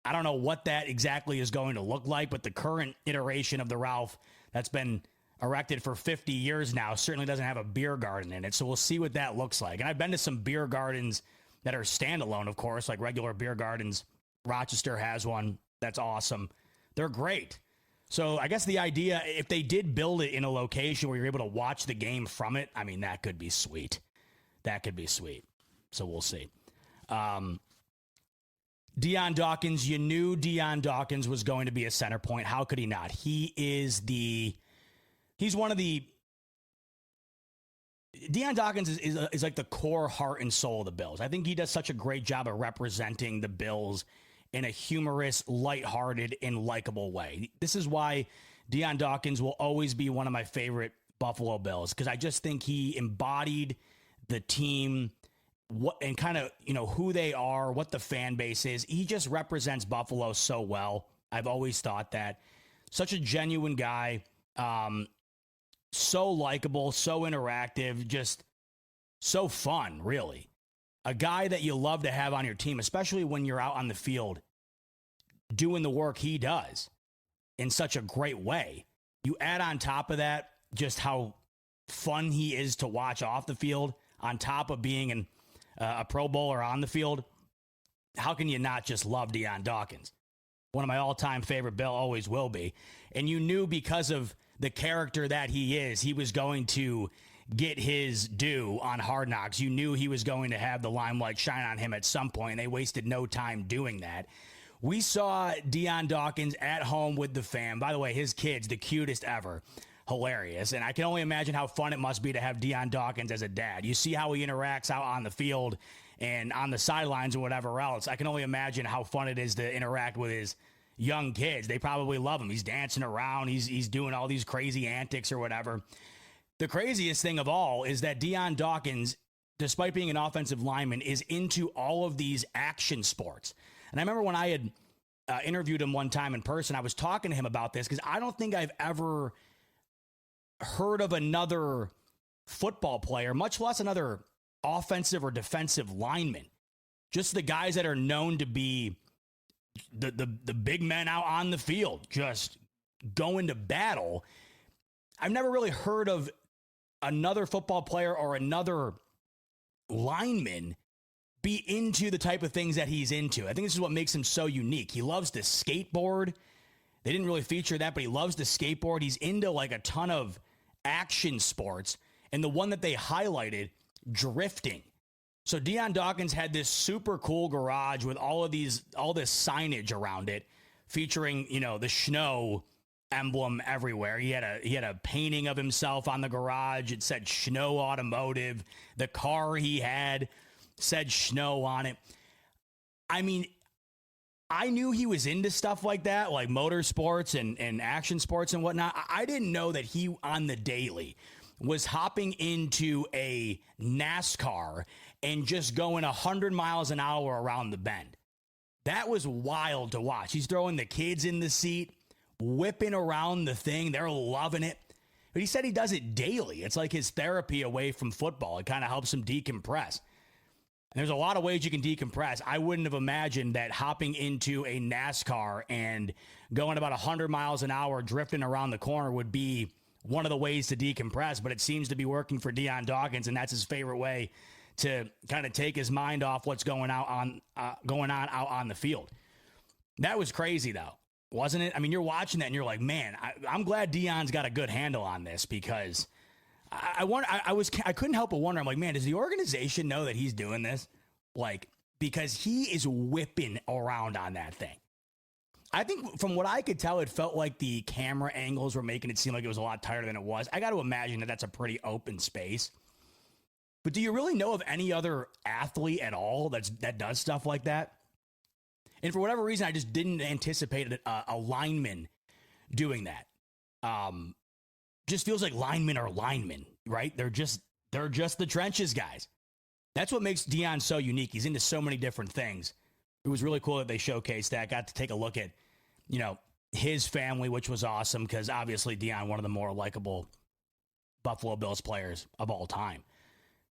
I don't know what that exactly is going to look like, but the current iteration of the Ralph that's been erected for 50 years now certainly doesn't have a beer garden in it. So we'll see what that looks like. And I've been to some beer gardens that are standalone, of course, like regular beer gardens. Rochester has one. That's awesome. They're great. So I guess the idea, if they did build it in a location where you're able to watch the game from it, I mean, that could be sweet. That could be sweet. So we'll see. Dion Dawkins, you knew Dion Dawkins was going to be a center point. How could he not? He's one of the, Dion Dawkins is like the core heart and soul of the Bills. I think he does such a great job of representing the Bills in a humorous, lighthearted, and likable way. This is why Dion Dawkins will always be one of my favorite Buffalo Bills, because I just think he embodied the team, what and kind of, you know, who they are, what the fan base is. He just represents Buffalo so well. I've always thought that. Such a genuine guy. So likable, so interactive, just so fun, really. A guy that you love to have on your team, especially when you're out on the field doing the work he does in such a great way. You add on top of that just how fun he is to watch off the field, on top of being a Pro Bowler on the field. How can you not just love Dion Dawkins? One of my all-time favorite Bill, always will be. And you knew because of the character that he is, he was going to get his due on Hard Knocks. You knew he was going to have the limelight shine on him at some point, and they wasted no time doing that. We saw Dion Dawkins at home with the fam. By the way, his kid's the cutest ever. Hilarious. And I can only imagine how fun it must be to have Dion Dawkins as a dad. You see how he interacts out on the field and on the sidelines or whatever else. I can only imagine how fun it is to interact with his young kids. They probably love him. He's dancing around. He's doing all these crazy antics or whatever. The craziest thing of all is that Dion Dawkins despite being an offensive lineman, is into all of these action sports. And I remember when I had interviewed him one time in person, I was talking to him about this because I don't think I've ever heard of another football player, much less another offensive or defensive lineman. Just the guys that are known to be the big men out on the field, just going to battle. I've never really heard of another football player or another lineman be into the type of things that he's into. I think this is what makes him so unique. He loves to skateboard. They didn't really feature that, but he loves to skateboard. He's into like a ton of action sports. And the one that they highlighted, drifting. So Deion Dawkins had this super cool garage with all this signage around it, featuring, the Schno emblem everywhere. He had a painting of himself on the garage. It said Schno Automotive. The car he had said Schno on it. I mean, I knew he was into stuff like that, like motorsports and action sports and whatnot. I didn't know that he, on the daily, was hopping into a NASCAR and just going 100 miles an hour around the bend. That was wild to watch. He's throwing the kids in the seat, whipping around the thing. They're loving it. But he said he does it daily. It's like his therapy away from football. It kind of helps him decompress. And there's a lot of ways you can decompress. I wouldn't have imagined that hopping into a NASCAR and going about 100 miles an hour, drifting around the corner would be one of the ways to decompress, but it seems to be working for Deion Dawkins, and that's his favorite way to kind of take his mind off what's going on out on the field. That was crazy, though, wasn't it? I mean, you're watching that, and you're like, man, I'm glad Deion's got a good handle on this, because I couldn't help but wonder. I'm like, man, does the organization know that he's doing this? Like, because he is whipping around on that thing. I think from what I could tell, it felt like the camera angles were making it seem like it was a lot tighter than it was. I got to imagine that that's a pretty open space. But do you really know of any other athlete at all that does stuff like that? And for whatever reason, I just didn't anticipate a lineman doing that. Just feels like linemen are linemen, right? They're just the trenches guys. That's what makes Deion so unique. He's into so many different things. It was really cool that they showcased that. Got to take a look at, his family, which was awesome, because obviously Deion, one of the more likable Buffalo Bills players of all time.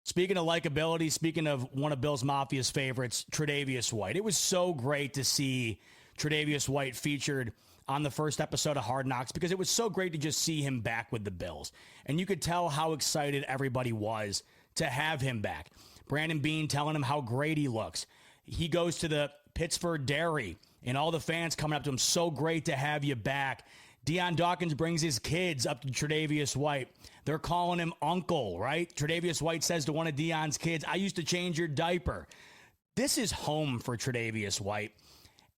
Speaking of likability, speaking of one of Bills Mafia's favorites, Tre'Davious White. It was so great to see Tre'Davious White featured on the first episode of Hard Knocks, because it was so great to just see him back with the Bills. And you could tell how excited everybody was to have him back. Brandon Beane telling him how great he looks. He goes to the Pittsburgh Dairy, and all the fans coming up to him, so great to have you back. Deion Dawkins brings his kids up to Tre'Davious White. They're calling him uncle, right? Tre'Davious White says to one of Deion's kids, I used to change your diaper. This is home for Tre'Davious White,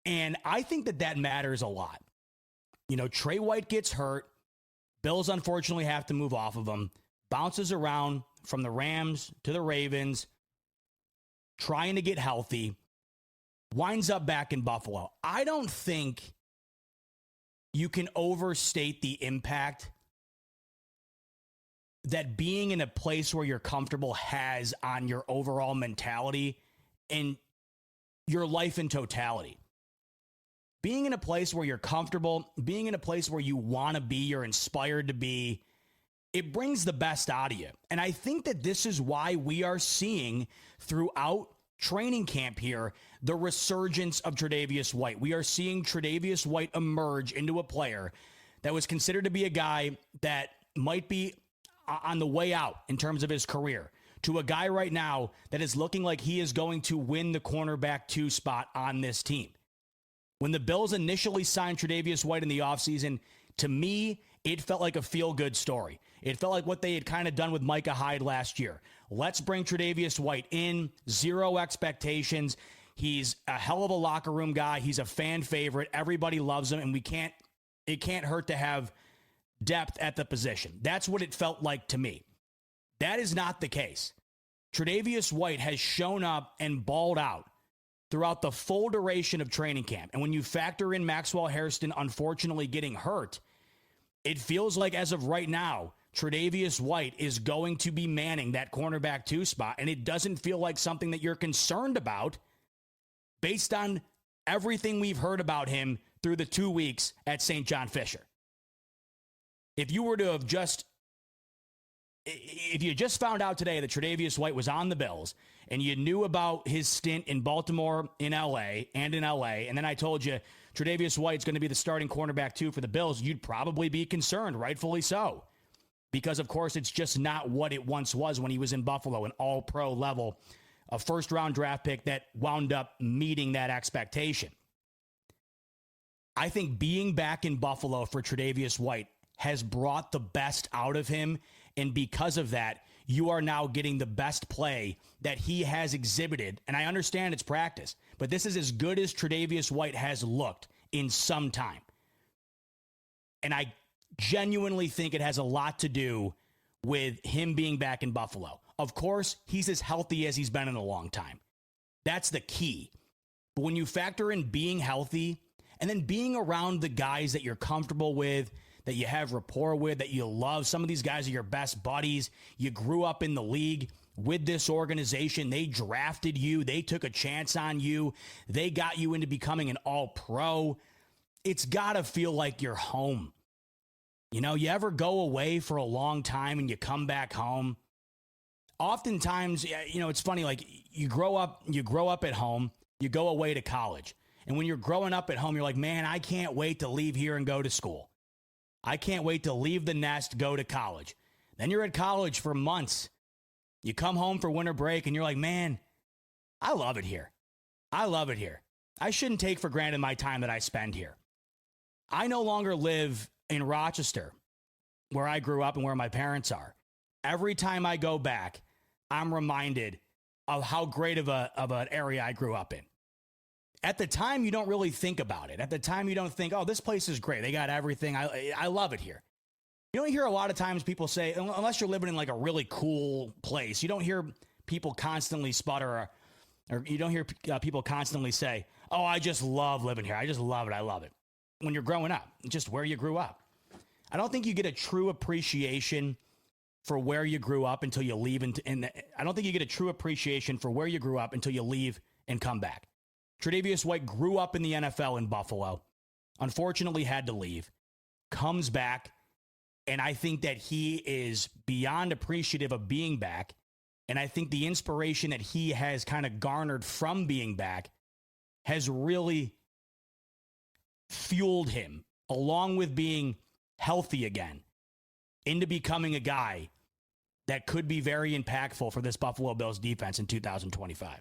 and I think that matters a lot. Trey White gets hurt. Bills unfortunately have to move off of him. Bounces around from the Rams to the Ravens, trying to get healthy. Winds up back in Buffalo. I don't think you can overstate the impact that being in a place where you're comfortable has on your overall mentality and your life in totality. Being in a place where you're comfortable, being in a place where you want to be, you're inspired to be, it brings the best out of you. And I think that this is why we are seeing throughout training camp here the resurgence of Tre'Davious White. We are seeing Tre'Davious White emerge into a player that was considered to be a guy that might be on the way out in terms of his career, to a guy right now that is looking like he is going to win the cornerback 2 spot on this team. When the Bills initially signed Tre'Davious White in the offseason, to me, it felt like a feel-good story. It felt like what they had kind of done with Micah Hyde last year. Let's bring Tre'Davious White in, 0 expectations. He's a hell of a locker room guy. He's a fan favorite. Everybody loves him, and it can't hurt to have depth at the position. That's what it felt like to me. That is not the case. Tre'Davious White has shown up and balled out throughout the full duration of training camp. And when you factor in Maxwell Hairston unfortunately getting hurt, it feels like as of right now, Tre'Davious White is going to be manning that cornerback 2 spot, and it doesn't feel like something that you're concerned about based on everything we've heard about him through the 2 weeks at St. John Fisher. If you just found out today that Tre'Davious White was on the Bills and you knew about his stint in Baltimore, in LA, and then I told you Tre'Davious White's going to be the starting cornerback 2 for the Bills, you'd probably be concerned, rightfully so. Because, of course, it's just not what it once was when he was in Buffalo, an all-pro level, a first-round draft pick that wound up meeting that expectation. I think being back in Buffalo for Tre'Davious White has brought the best out of him, and because of that, you are now getting the best play that he has exhibited. And I understand it's practice, but this is as good as Tre'Davious White has looked in some time. And I genuinely think it has a lot to do with him being back in Buffalo. Of course, he's as healthy as he's been in a long time. That's the key. But when you factor in being healthy and then being around the guys that you're comfortable with, that you have rapport with, that you love, some of these guys are your best buddies. You grew up in the league with this organization. They drafted you. They took a chance on you. They got you into becoming an all-pro. It's got to feel like you're home. You know, you ever go away for a long time and you come back home? Oftentimes, you know, it's funny, like you grow up at home, you go away to college. And when you're growing up at home, you're like, man, I can't wait to leave here and go to school. I can't wait to leave the nest, go to college. Then you're at college for months. You come home for winter break and you're like, man, I love it here. I love it here. I shouldn't take for granted my time that I spend here. I no longer live in Rochester, where I grew up and where my parents are. Every time I go back, I'm reminded of how great of an area I grew up in. At the time, you don't really think about it. At the time, you don't think, oh, this place is great. They got everything. I love it here. You don't hear a lot of times people say, unless you're living in like a really cool place, you don't hear people constantly sputter or you don't hear people constantly say, oh, I just love living here. I just love it. I love it. When you're growing up, just where you grew up. I don't think you get a true appreciation for where you grew up until you leave. I don't think you get a true appreciation for where you grew up until you leave and come back. Tre'Davious White grew up in the NFL in Buffalo, unfortunately had to leave, comes back, and I think that he is beyond appreciative of being back. And I think the inspiration that he has kind of garnered from being back has really fueled him, along with being healthy again, into becoming a guy that could be very impactful for this Buffalo Bills defense in 2025.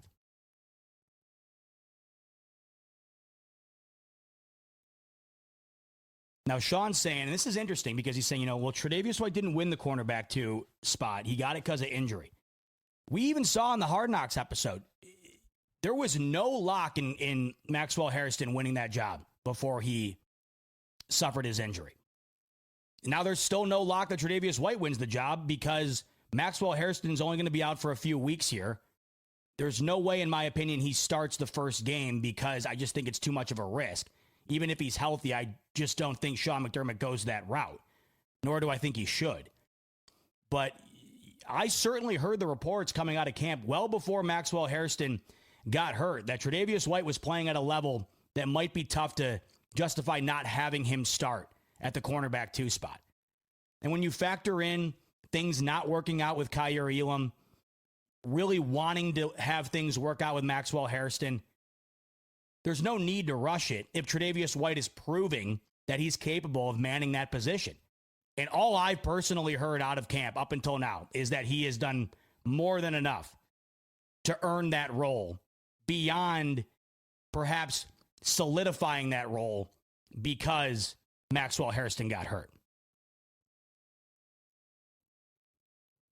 Now, Sean's saying, and this is interesting because he's saying, well, Tre'Davious White didn't win the cornerback 2 spot. He got it because of injury. We even saw in the Hard Knocks episode, there was no lock in Maxwell Hairston winning that job before he suffered his injury. Now there's still no lock that Tre'Davious White wins the job because Maxwell Hairston's only going to be out for a few weeks here. There's no way, in my opinion, he starts the first game because I just think it's too much of a risk. Even if he's healthy, I just don't think Sean McDermott goes that route, nor do I think he should. But I certainly heard the reports coming out of camp well before Maxwell Hairston got hurt that Tre'Davious White was playing at a level that might be tough to justify not having him start at the cornerback 2 spot. And when you factor in things not working out with Kaiir Elam, really wanting to have things work out with Maxwell Hairston, there's no need to rush it if Tre'Davious White is proving that he's capable of manning that position. And all I've personally heard out of camp up until now is that he has done more than enough to earn that role beyond perhaps solidifying that role because Maxwell Hairston got hurt.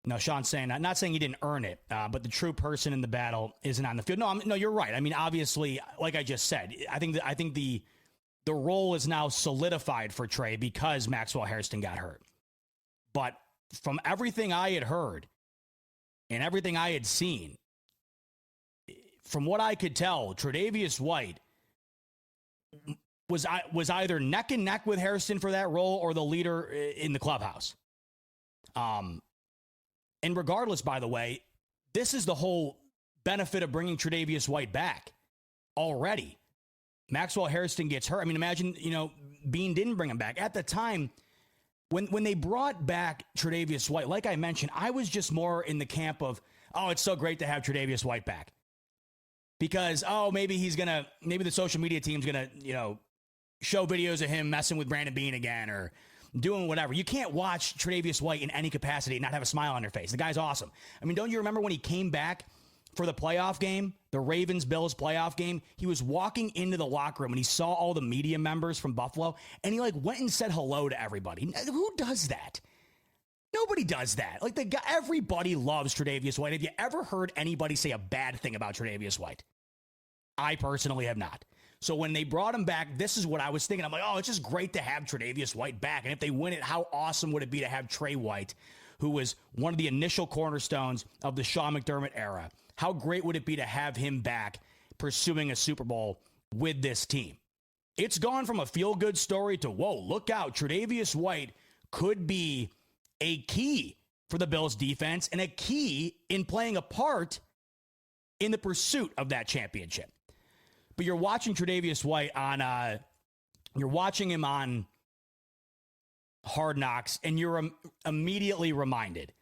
No, Sean's saying, I'm not saying he didn't earn it, but the true person in the battle isn't on the field. No, you're right. I mean, obviously, like I just said, I think the role is now solidified for Trey because Maxwell Hairston got hurt. But from everything I had heard and everything I had seen, from what I could tell, Tre'Davious White was either neck and neck with Hairston for that role or the leader in the clubhouse. And regardless, by the way, this is the whole benefit of bringing Tre'Davious White back already. Maxwell Hairston gets hurt. I mean, imagine, Bean didn't bring him back. At the time, when they brought back Tre'Davious White, like I mentioned, I was just more in the camp of, oh, it's so great to have Tre'Davious White back. Because, maybe the social media team's going to, show videos of him messing with Brandon Bean again or doing whatever. You can't watch Tre'Davious White in any capacity and not have a smile on your face. The guy's awesome. I mean, don't you remember when he came back for the playoff game, the Ravens-Bills playoff game? He was walking into the locker room and he saw all the media members from Buffalo and he went and said hello to everybody. Who does that? Nobody does that. Everybody loves Tre'Davious White. Have you ever heard anybody say a bad thing about Tre'Davious White? I personally have not. So when they brought him back, this is what I was thinking. I'm like, oh, it's just great to have Tre'Davious White back. And if they win it, how awesome would it be to have Trey White, who was one of the initial cornerstones of the Sean McDermott era? How great would it be to have him back pursuing a Super Bowl with this team? It's gone from a feel-good story to, whoa, look out. Tre'Davious White could be a key for the Bills defense and a key in playing a part in the pursuit of that championship. But you're watching Tre'Davious White you're watching him on Hard Knocks, and you're immediately reminded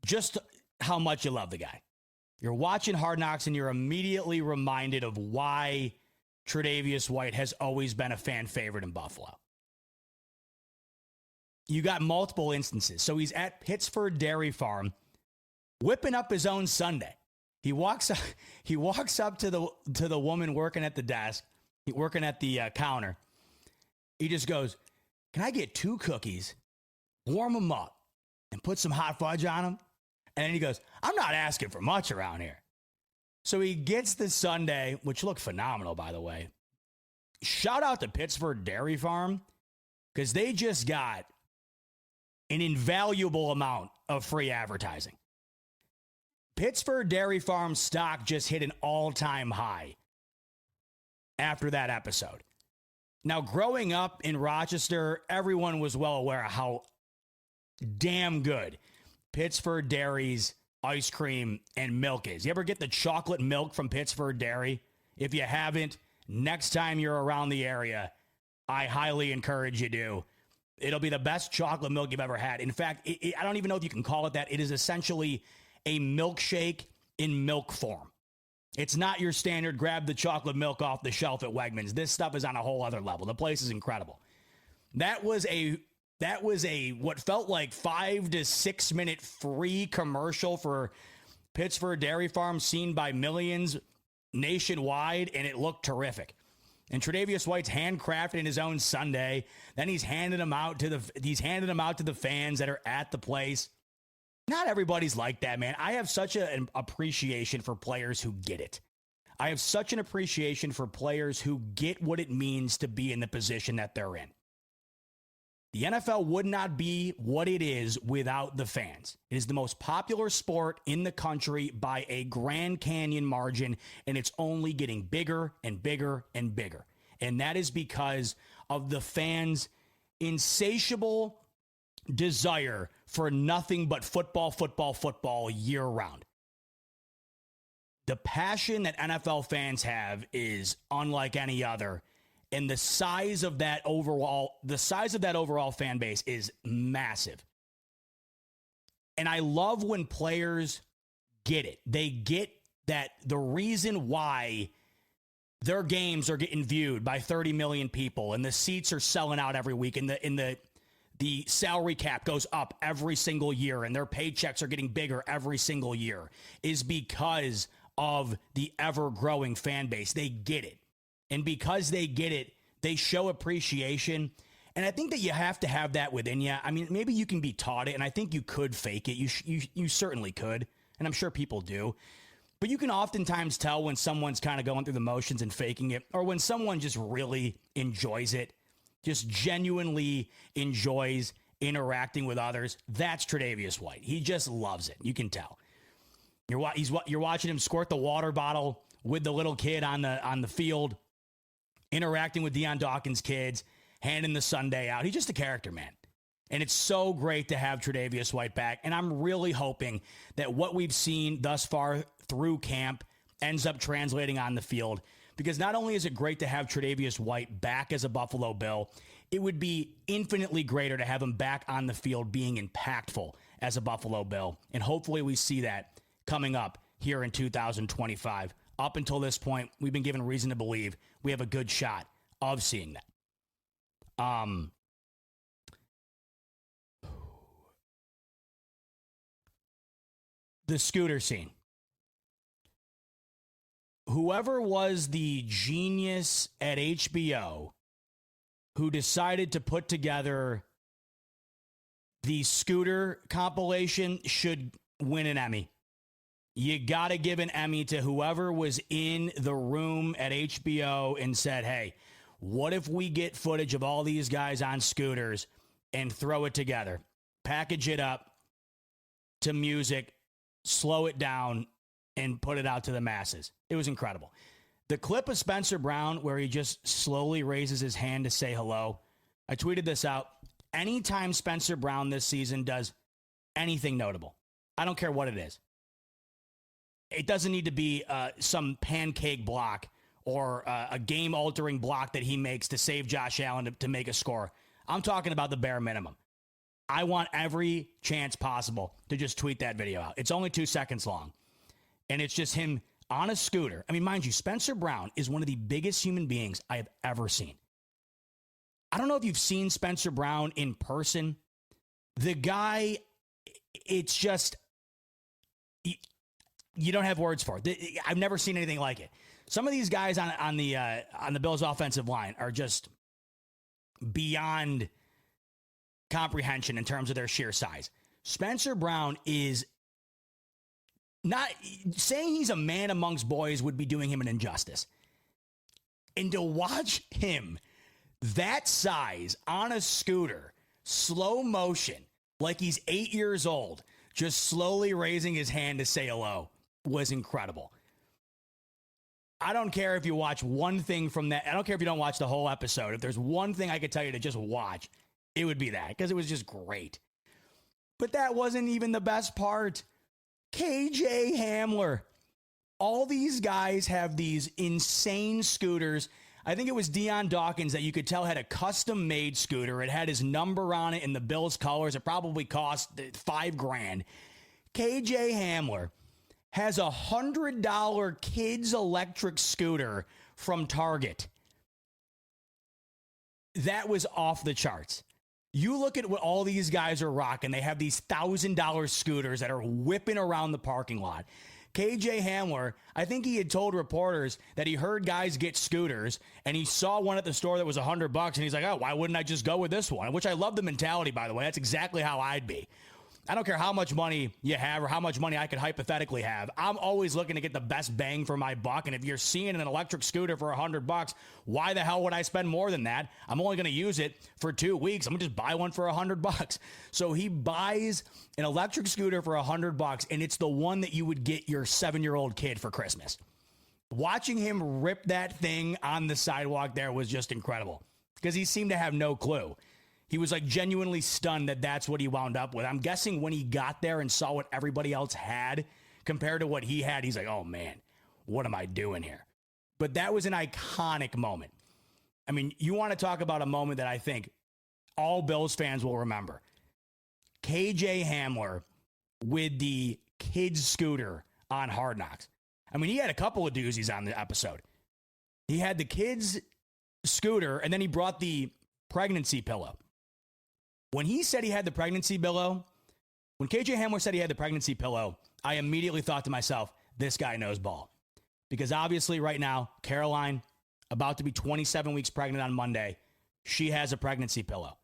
just how much you love the guy. You're watching Hard Knocks, and you're immediately reminded of why Tre'Davious White has always been a fan favorite in Buffalo. You got multiple instances. So he's at Pittsford Dairy Farm, whipping up his own sundae. He walks up to the woman working at the desk, working at the counter. He just goes, "Can I get 2 cookies, warm them up, and put some hot fudge on them?" And then he goes, "I'm not asking for much around here." So he gets the sundae, which looked phenomenal, by the way. Shout out to Pittsford Dairy Farm, because they just got an invaluable amount of free advertising. Pittsford Dairy Farm stock just hit an all-time high after that episode. Now, growing up in Rochester, everyone was well aware of how damn good Pittsford Dairy's ice cream and milk is. You ever get the chocolate milk from Pittsford Dairy? If you haven't, next time you're around the area, I highly encourage you to. It'll be the best chocolate milk you've ever had. In fact, I don't even know if you can call it that. It is essentially a milkshake in milk form. It's not your standard grab the chocolate milk off the shelf at Wegmans. This stuff is on a whole other level. The place is incredible. That was a what felt like 5 to 6 minute free commercial for Pittsford Dairy Farm seen by millions nationwide, and it looked terrific. And Tre'Davious White's handcrafted in his own sundae. Then he's handing them out to the fans that are at the place. Not everybody's like that, man. I have such an appreciation for players who get it. I have such an appreciation for players who get what it means to be in the position that they're in. The NFL would not be what it is without the fans. It is the most popular sport in the country by a Grand Canyon margin, and it's only getting bigger and bigger and bigger. And that is because of the fans' insatiable desire for nothing but football year round. The passion that NFL fans have is unlike any other, and the size of that overall fan base is massive. And I love when players get it. They get that the reason why their games are getting viewed by 30 million people and the seats are selling out every week and the salary cap goes up every single year and their paychecks are getting bigger every single year is because of the ever-growing fan base. They get it. And because they get it, they show appreciation. And I think that you have to have that within you. I mean, maybe you can be taught it, and I think you could fake it. You certainly could, and I'm sure people do. But you can oftentimes tell when someone's kind of going through the motions and faking it, or when someone just really enjoys it, just genuinely enjoys interacting with others. That's Tre'Davious White. He just loves it. You can tell. You're watching him squirt the water bottle with the little kid on the field, interacting with Deion Dawkins' kids, handing the sundae out. He's just a character, man. And it's so great to have Tre'Davious White back. And I'm really hoping that what we've seen thus far through camp ends up translating on the field. Because not only is it great to have Tre'Davious White back as a Buffalo Bill, it would be infinitely greater to have him back on the field being impactful as a Buffalo Bill. And hopefully we see that coming up here in 2025. Up until this point, we've been given reason to believe we have a good shot of seeing that. The scooter scene. Whoever was the genius at HBO who decided to put together the scooter compilation should win an Emmy. You got to give an Emmy to whoever was in the room at HBO and said, hey, what if we get footage of all these guys on scooters and throw it together, package it up to music, slow it down, and put it out to the masses. It was incredible. The clip of Spencer Brown where he just slowly raises his hand to say hello, I tweeted this out. Anytime Spencer Brown this season does anything notable, I don't care what it is. It doesn't need to be some pancake block or a game-altering block that he makes to save Josh Allen to make a score. I'm talking about the bare minimum. I want every chance possible to just tweet that video out. It's only 2 seconds long. And it's just him on a scooter. I mean, mind you, Spencer Brown is one of the biggest human beings I have ever seen. I don't know if you've seen Spencer Brown in person. The guy, it's just, you don't have words for it. I've never seen anything like it. Some of these guys on the Bills' offensive line are just beyond comprehension in terms of their sheer size. Spencer Brown is not saying he's a man amongst boys would be doing him an injustice. And to watch him that size on a scooter, slow motion, like he's 8 years old, just slowly raising his hand to say hello, was incredible. I don't care if you watch one thing from that. I don't care if you don't watch the whole episode. If there's one thing I could tell you to just watch, it would be that, because it was just great. But that wasn't even the best part. KJ Hamler. All these guys have these insane scooters. I think it was Deion Dawkins that you could tell had a custom-made scooter. It had his number on it in the Bills colors. It probably cost $5,000. KJ Hamler has a $100 kids electric scooter from Target. That was off the charts. You look at what all these guys are rocking. They have these $1,000 scooters that are whipping around the parking lot. KJ Hamler, I think he had told reporters that he heard guys get scooters and he saw one at the store that was $100 and he's like, oh, why wouldn't I just go with this one? Which I love the mentality, by the way. That's exactly how I'd be. I don't care how much money you have or how much money I could hypothetically have. I'm always looking to get the best bang for my buck. And if you're seeing an electric scooter for $100, why the hell would I spend more than that? I'm only going to use it for 2 weeks. I'm going to just buy one for $100. So he buys an electric scooter for $100, and it's the one that you would get your 7-year-old kid for Christmas. Watching him rip that thing on the sidewalk there was just incredible because he seemed to have no clue. He was like genuinely stunned that that's what he wound up with. I'm guessing when he got there and saw what everybody else had compared to what he had, he's like, oh man, what am I doing here? But that was an iconic moment. I mean, you want to talk about a moment that I think all Bills fans will remember. KJ Hamler with the kids scooter on Hard Knocks. I mean, he had a couple of doozies on the episode. He had the kids scooter, and then he brought the pregnancy pillow. When he said he had the pregnancy pillow, when KJ Hamler said he had the pregnancy pillow, I immediately thought to myself, this guy knows ball. Because obviously right now, Caroline, about to be 27 weeks pregnant on Monday, she has a pregnancy pillow.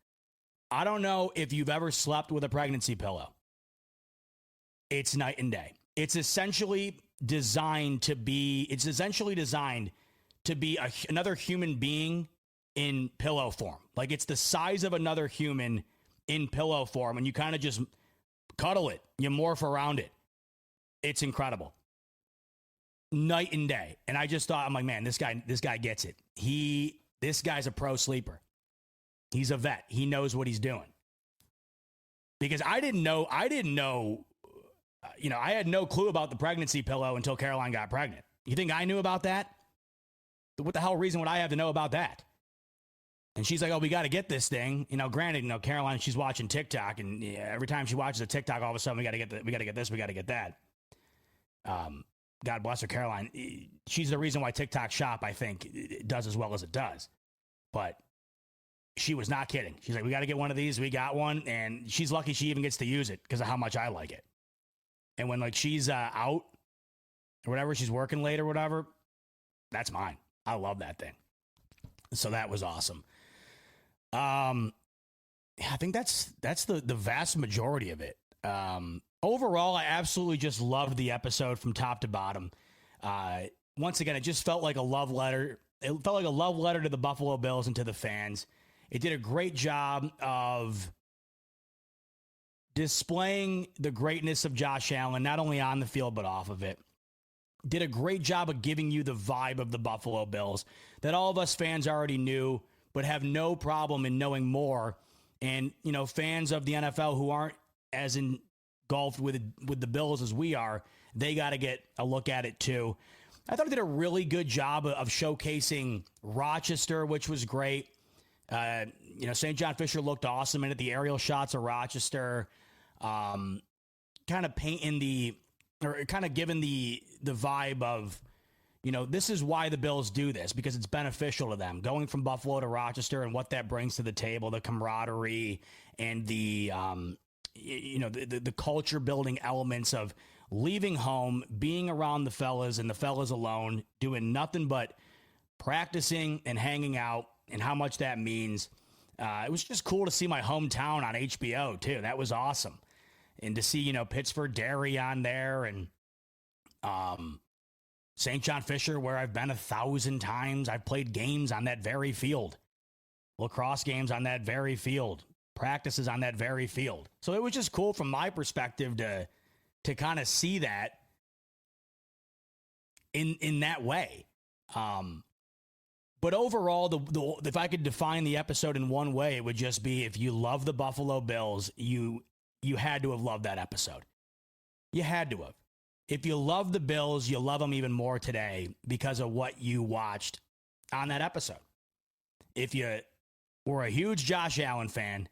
I don't know if you've ever slept with a pregnancy pillow. It's night and day. It's essentially designed to be another human being in pillow form. Like it's the size of another human in pillow form, and you kind of just cuddle it. You morph around it. It's incredible. Night and day. And I just thought, I'm like, man, this guy gets it. This guy's a pro sleeper. He's a vet. He knows what he's doing. because I didn't know, I had no clue about the pregnancy pillow until Caroline got pregnant. You think I knew about that? What the hell reason would I have to know about that? And she's like, oh, we got to get this thing. Granted, Caroline, she's watching TikTok, and every time she watches a TikTok, all of a sudden we got to get this, we got to get that. God bless her, Caroline. She's the reason why TikTok Shop, I think, it does as well as it does. But she was not kidding. She's like, we got to get one of these. We got one, and she's lucky she even gets to use it because of how much I like it. And when she's out or whatever, she's working late or whatever, that's mine. I love that thing. So that was awesome. I think that's the vast majority of it. Overall, I absolutely just loved the episode from top to bottom. Once again, it just felt like a love letter. It felt like a love letter to the Buffalo Bills and to the fans. It did a great job of displaying the greatness of Josh Allen, not only on the field, but off of it. Did a great job of giving you the vibe of the Buffalo Bills that all of us fans already knew, but have no problem in knowing more. And, fans of the NFL who aren't as engulfed with the Bills as we are, they got to get a look at it too. I thought it did a really good job of showcasing Rochester, which was great. St. John Fisher looked awesome in it. The aerial shots of Rochester, kind of painting kind of giving the vibe of, this is why the Bills do this, because it's beneficial to them. Going from Buffalo to Rochester and what that brings to the table, the camaraderie and the culture building elements of leaving home, being around the fellas and the fellas alone, doing nothing but practicing and hanging out, and how much that means. It was just cool to see my hometown on HBO too. That was awesome. And to see, Pittsburgh Dairy on there, and St. John Fisher, where I've been 1,000 times. I've played games on that very field, lacrosse games on that very field, practices on that very field. So it was just cool from my perspective to kind of see that in that way. But overall, if I could define the episode in one way, it would just be, if you love the Buffalo Bills, you had to have loved that episode. You had to have. If you love the Bills, you love them even more today because of what you watched on that episode. If you were a huge Josh Allen fan,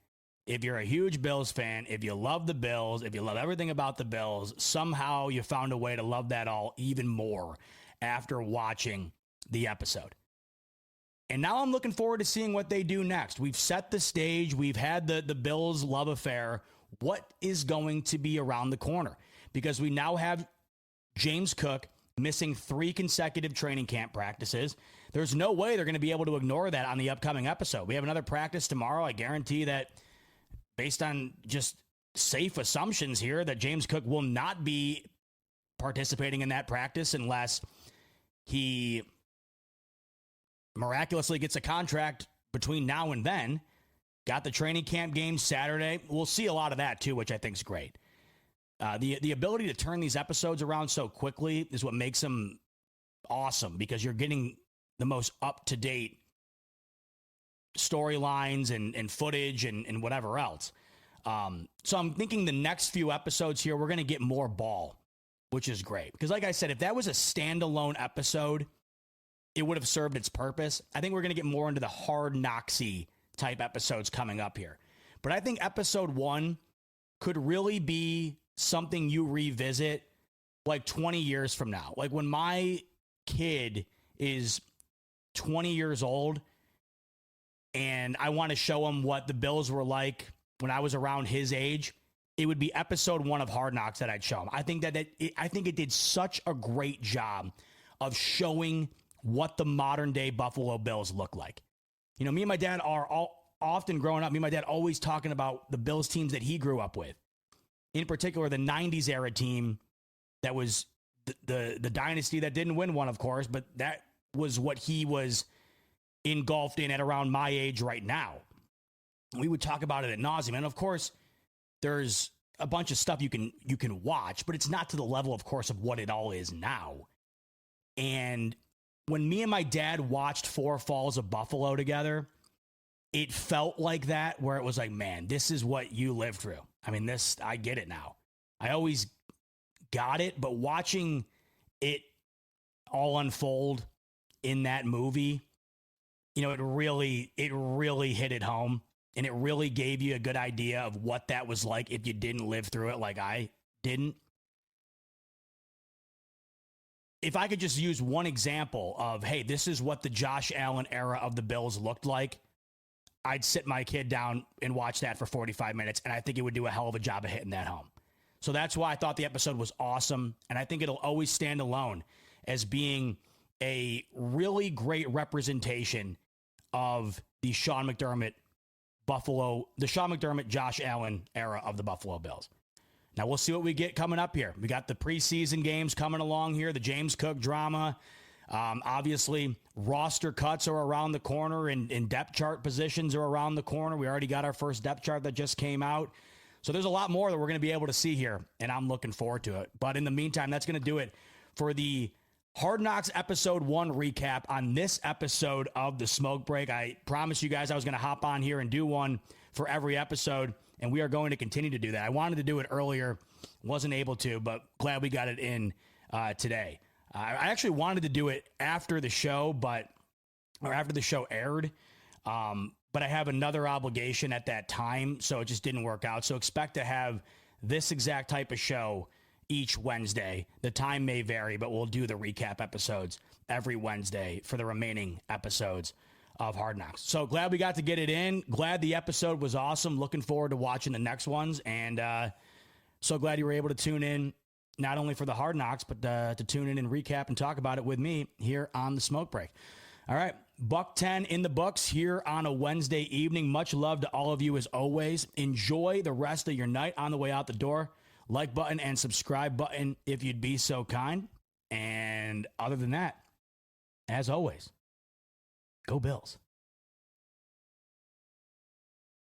if you're a huge Bills fan, if you love the Bills, if you love everything about the Bills, somehow you found a way to love that all even more after watching the episode. And now I'm looking forward to seeing what they do next. We've set the stage. We've had the Bills love affair. What is going to be around the corner? Because we now have James Cook missing 3 consecutive training camp practices. There's no way they're going to be able to ignore that on the upcoming episode. We have another practice tomorrow. I guarantee that, based on just safe assumptions here, that James Cook will not be participating in that practice unless he miraculously gets a contract between now and then. Got the training camp game Saturday. We'll see a lot of that too, which I think is great. The ability to turn these episodes around so quickly is what makes them awesome, because you're getting the most up-to-date storylines and footage and whatever else. So I'm thinking the next few episodes here, we're going to get more ball, which is great. Because like I said, if that was a standalone episode, it would have served its purpose. I think we're going to get more into the hard knocksy type episodes coming up here. But I think episode 1 could really be something you revisit like 20 years from now. Like when my kid is 20 years old and I want to show him what the Bills were like when I was around his age, it would be episode 1 of Hard Knocks that I'd show him. I think I think it did such a great job of showing what the modern day Buffalo Bills look like. Me and my dad are often growing up. Me and my dad always talking about the Bills teams that he grew up with. In particular, the 90s era team that was the dynasty that didn't win one, of course, but that was what he was engulfed in at around my age right now. We would talk about it ad nauseum. And of course, there's a bunch of stuff you can watch, but it's not to the level, of course, of what it all is now. And when me and my dad watched Four Falls of Buffalo together, it felt like that, where it was like, man, this is what you lived through. I mean, I get it now. I always got it, but watching it all unfold in that movie, you know, it really hit it home, and it really gave you a good idea of what that was like if you didn't live through it like I didn't. If I could just use one example of, hey, this is what the Josh Allen era of the Bills looked like, I'd sit my kid down and watch that for 45 minutes, and I think it would do a hell of a job of hitting that home. So that's why I thought the episode was awesome, and I think it'll always stand alone as being a really great representation of the Sean McDermott, Josh Allen era of the Buffalo Bills. Now, we'll see what we get coming up here. We got the preseason games coming along here, the James Cook drama. Obviously, roster cuts are around the corner, and depth chart positions are around the corner. We already got our first depth chart that just came out. So there's a lot more that we're going to be able to see here, and I'm looking forward to it. But in the meantime, that's going to do it for the Hard Knocks Episode 1 recap on this episode of The Smoke Break. I promised you guys I was going to hop on here and do one for every episode, and we are going to continue to do that. I wanted to do it earlier, wasn't able to, but glad we got it in today. I actually wanted to do it after the show, after the show aired, but I have another obligation at that time, so it just didn't work out. So expect to have this exact type of show each Wednesday. The time may vary, but we'll do the recap episodes every Wednesday for the remaining episodes of Hard Knocks. So glad we got to get it in. Glad the episode was awesome. Looking forward to watching the next ones. And so glad you were able to tune in, not only for the Hard Knocks, but to tune in and recap and talk about it with me here on The Smoke Break. All right, Buck 10 in the books here on a Wednesday evening. Much love to all of you as always. Enjoy the rest of your night on the way out the door. Like button and subscribe button if you'd be so kind. And other than that, as always, go Bills.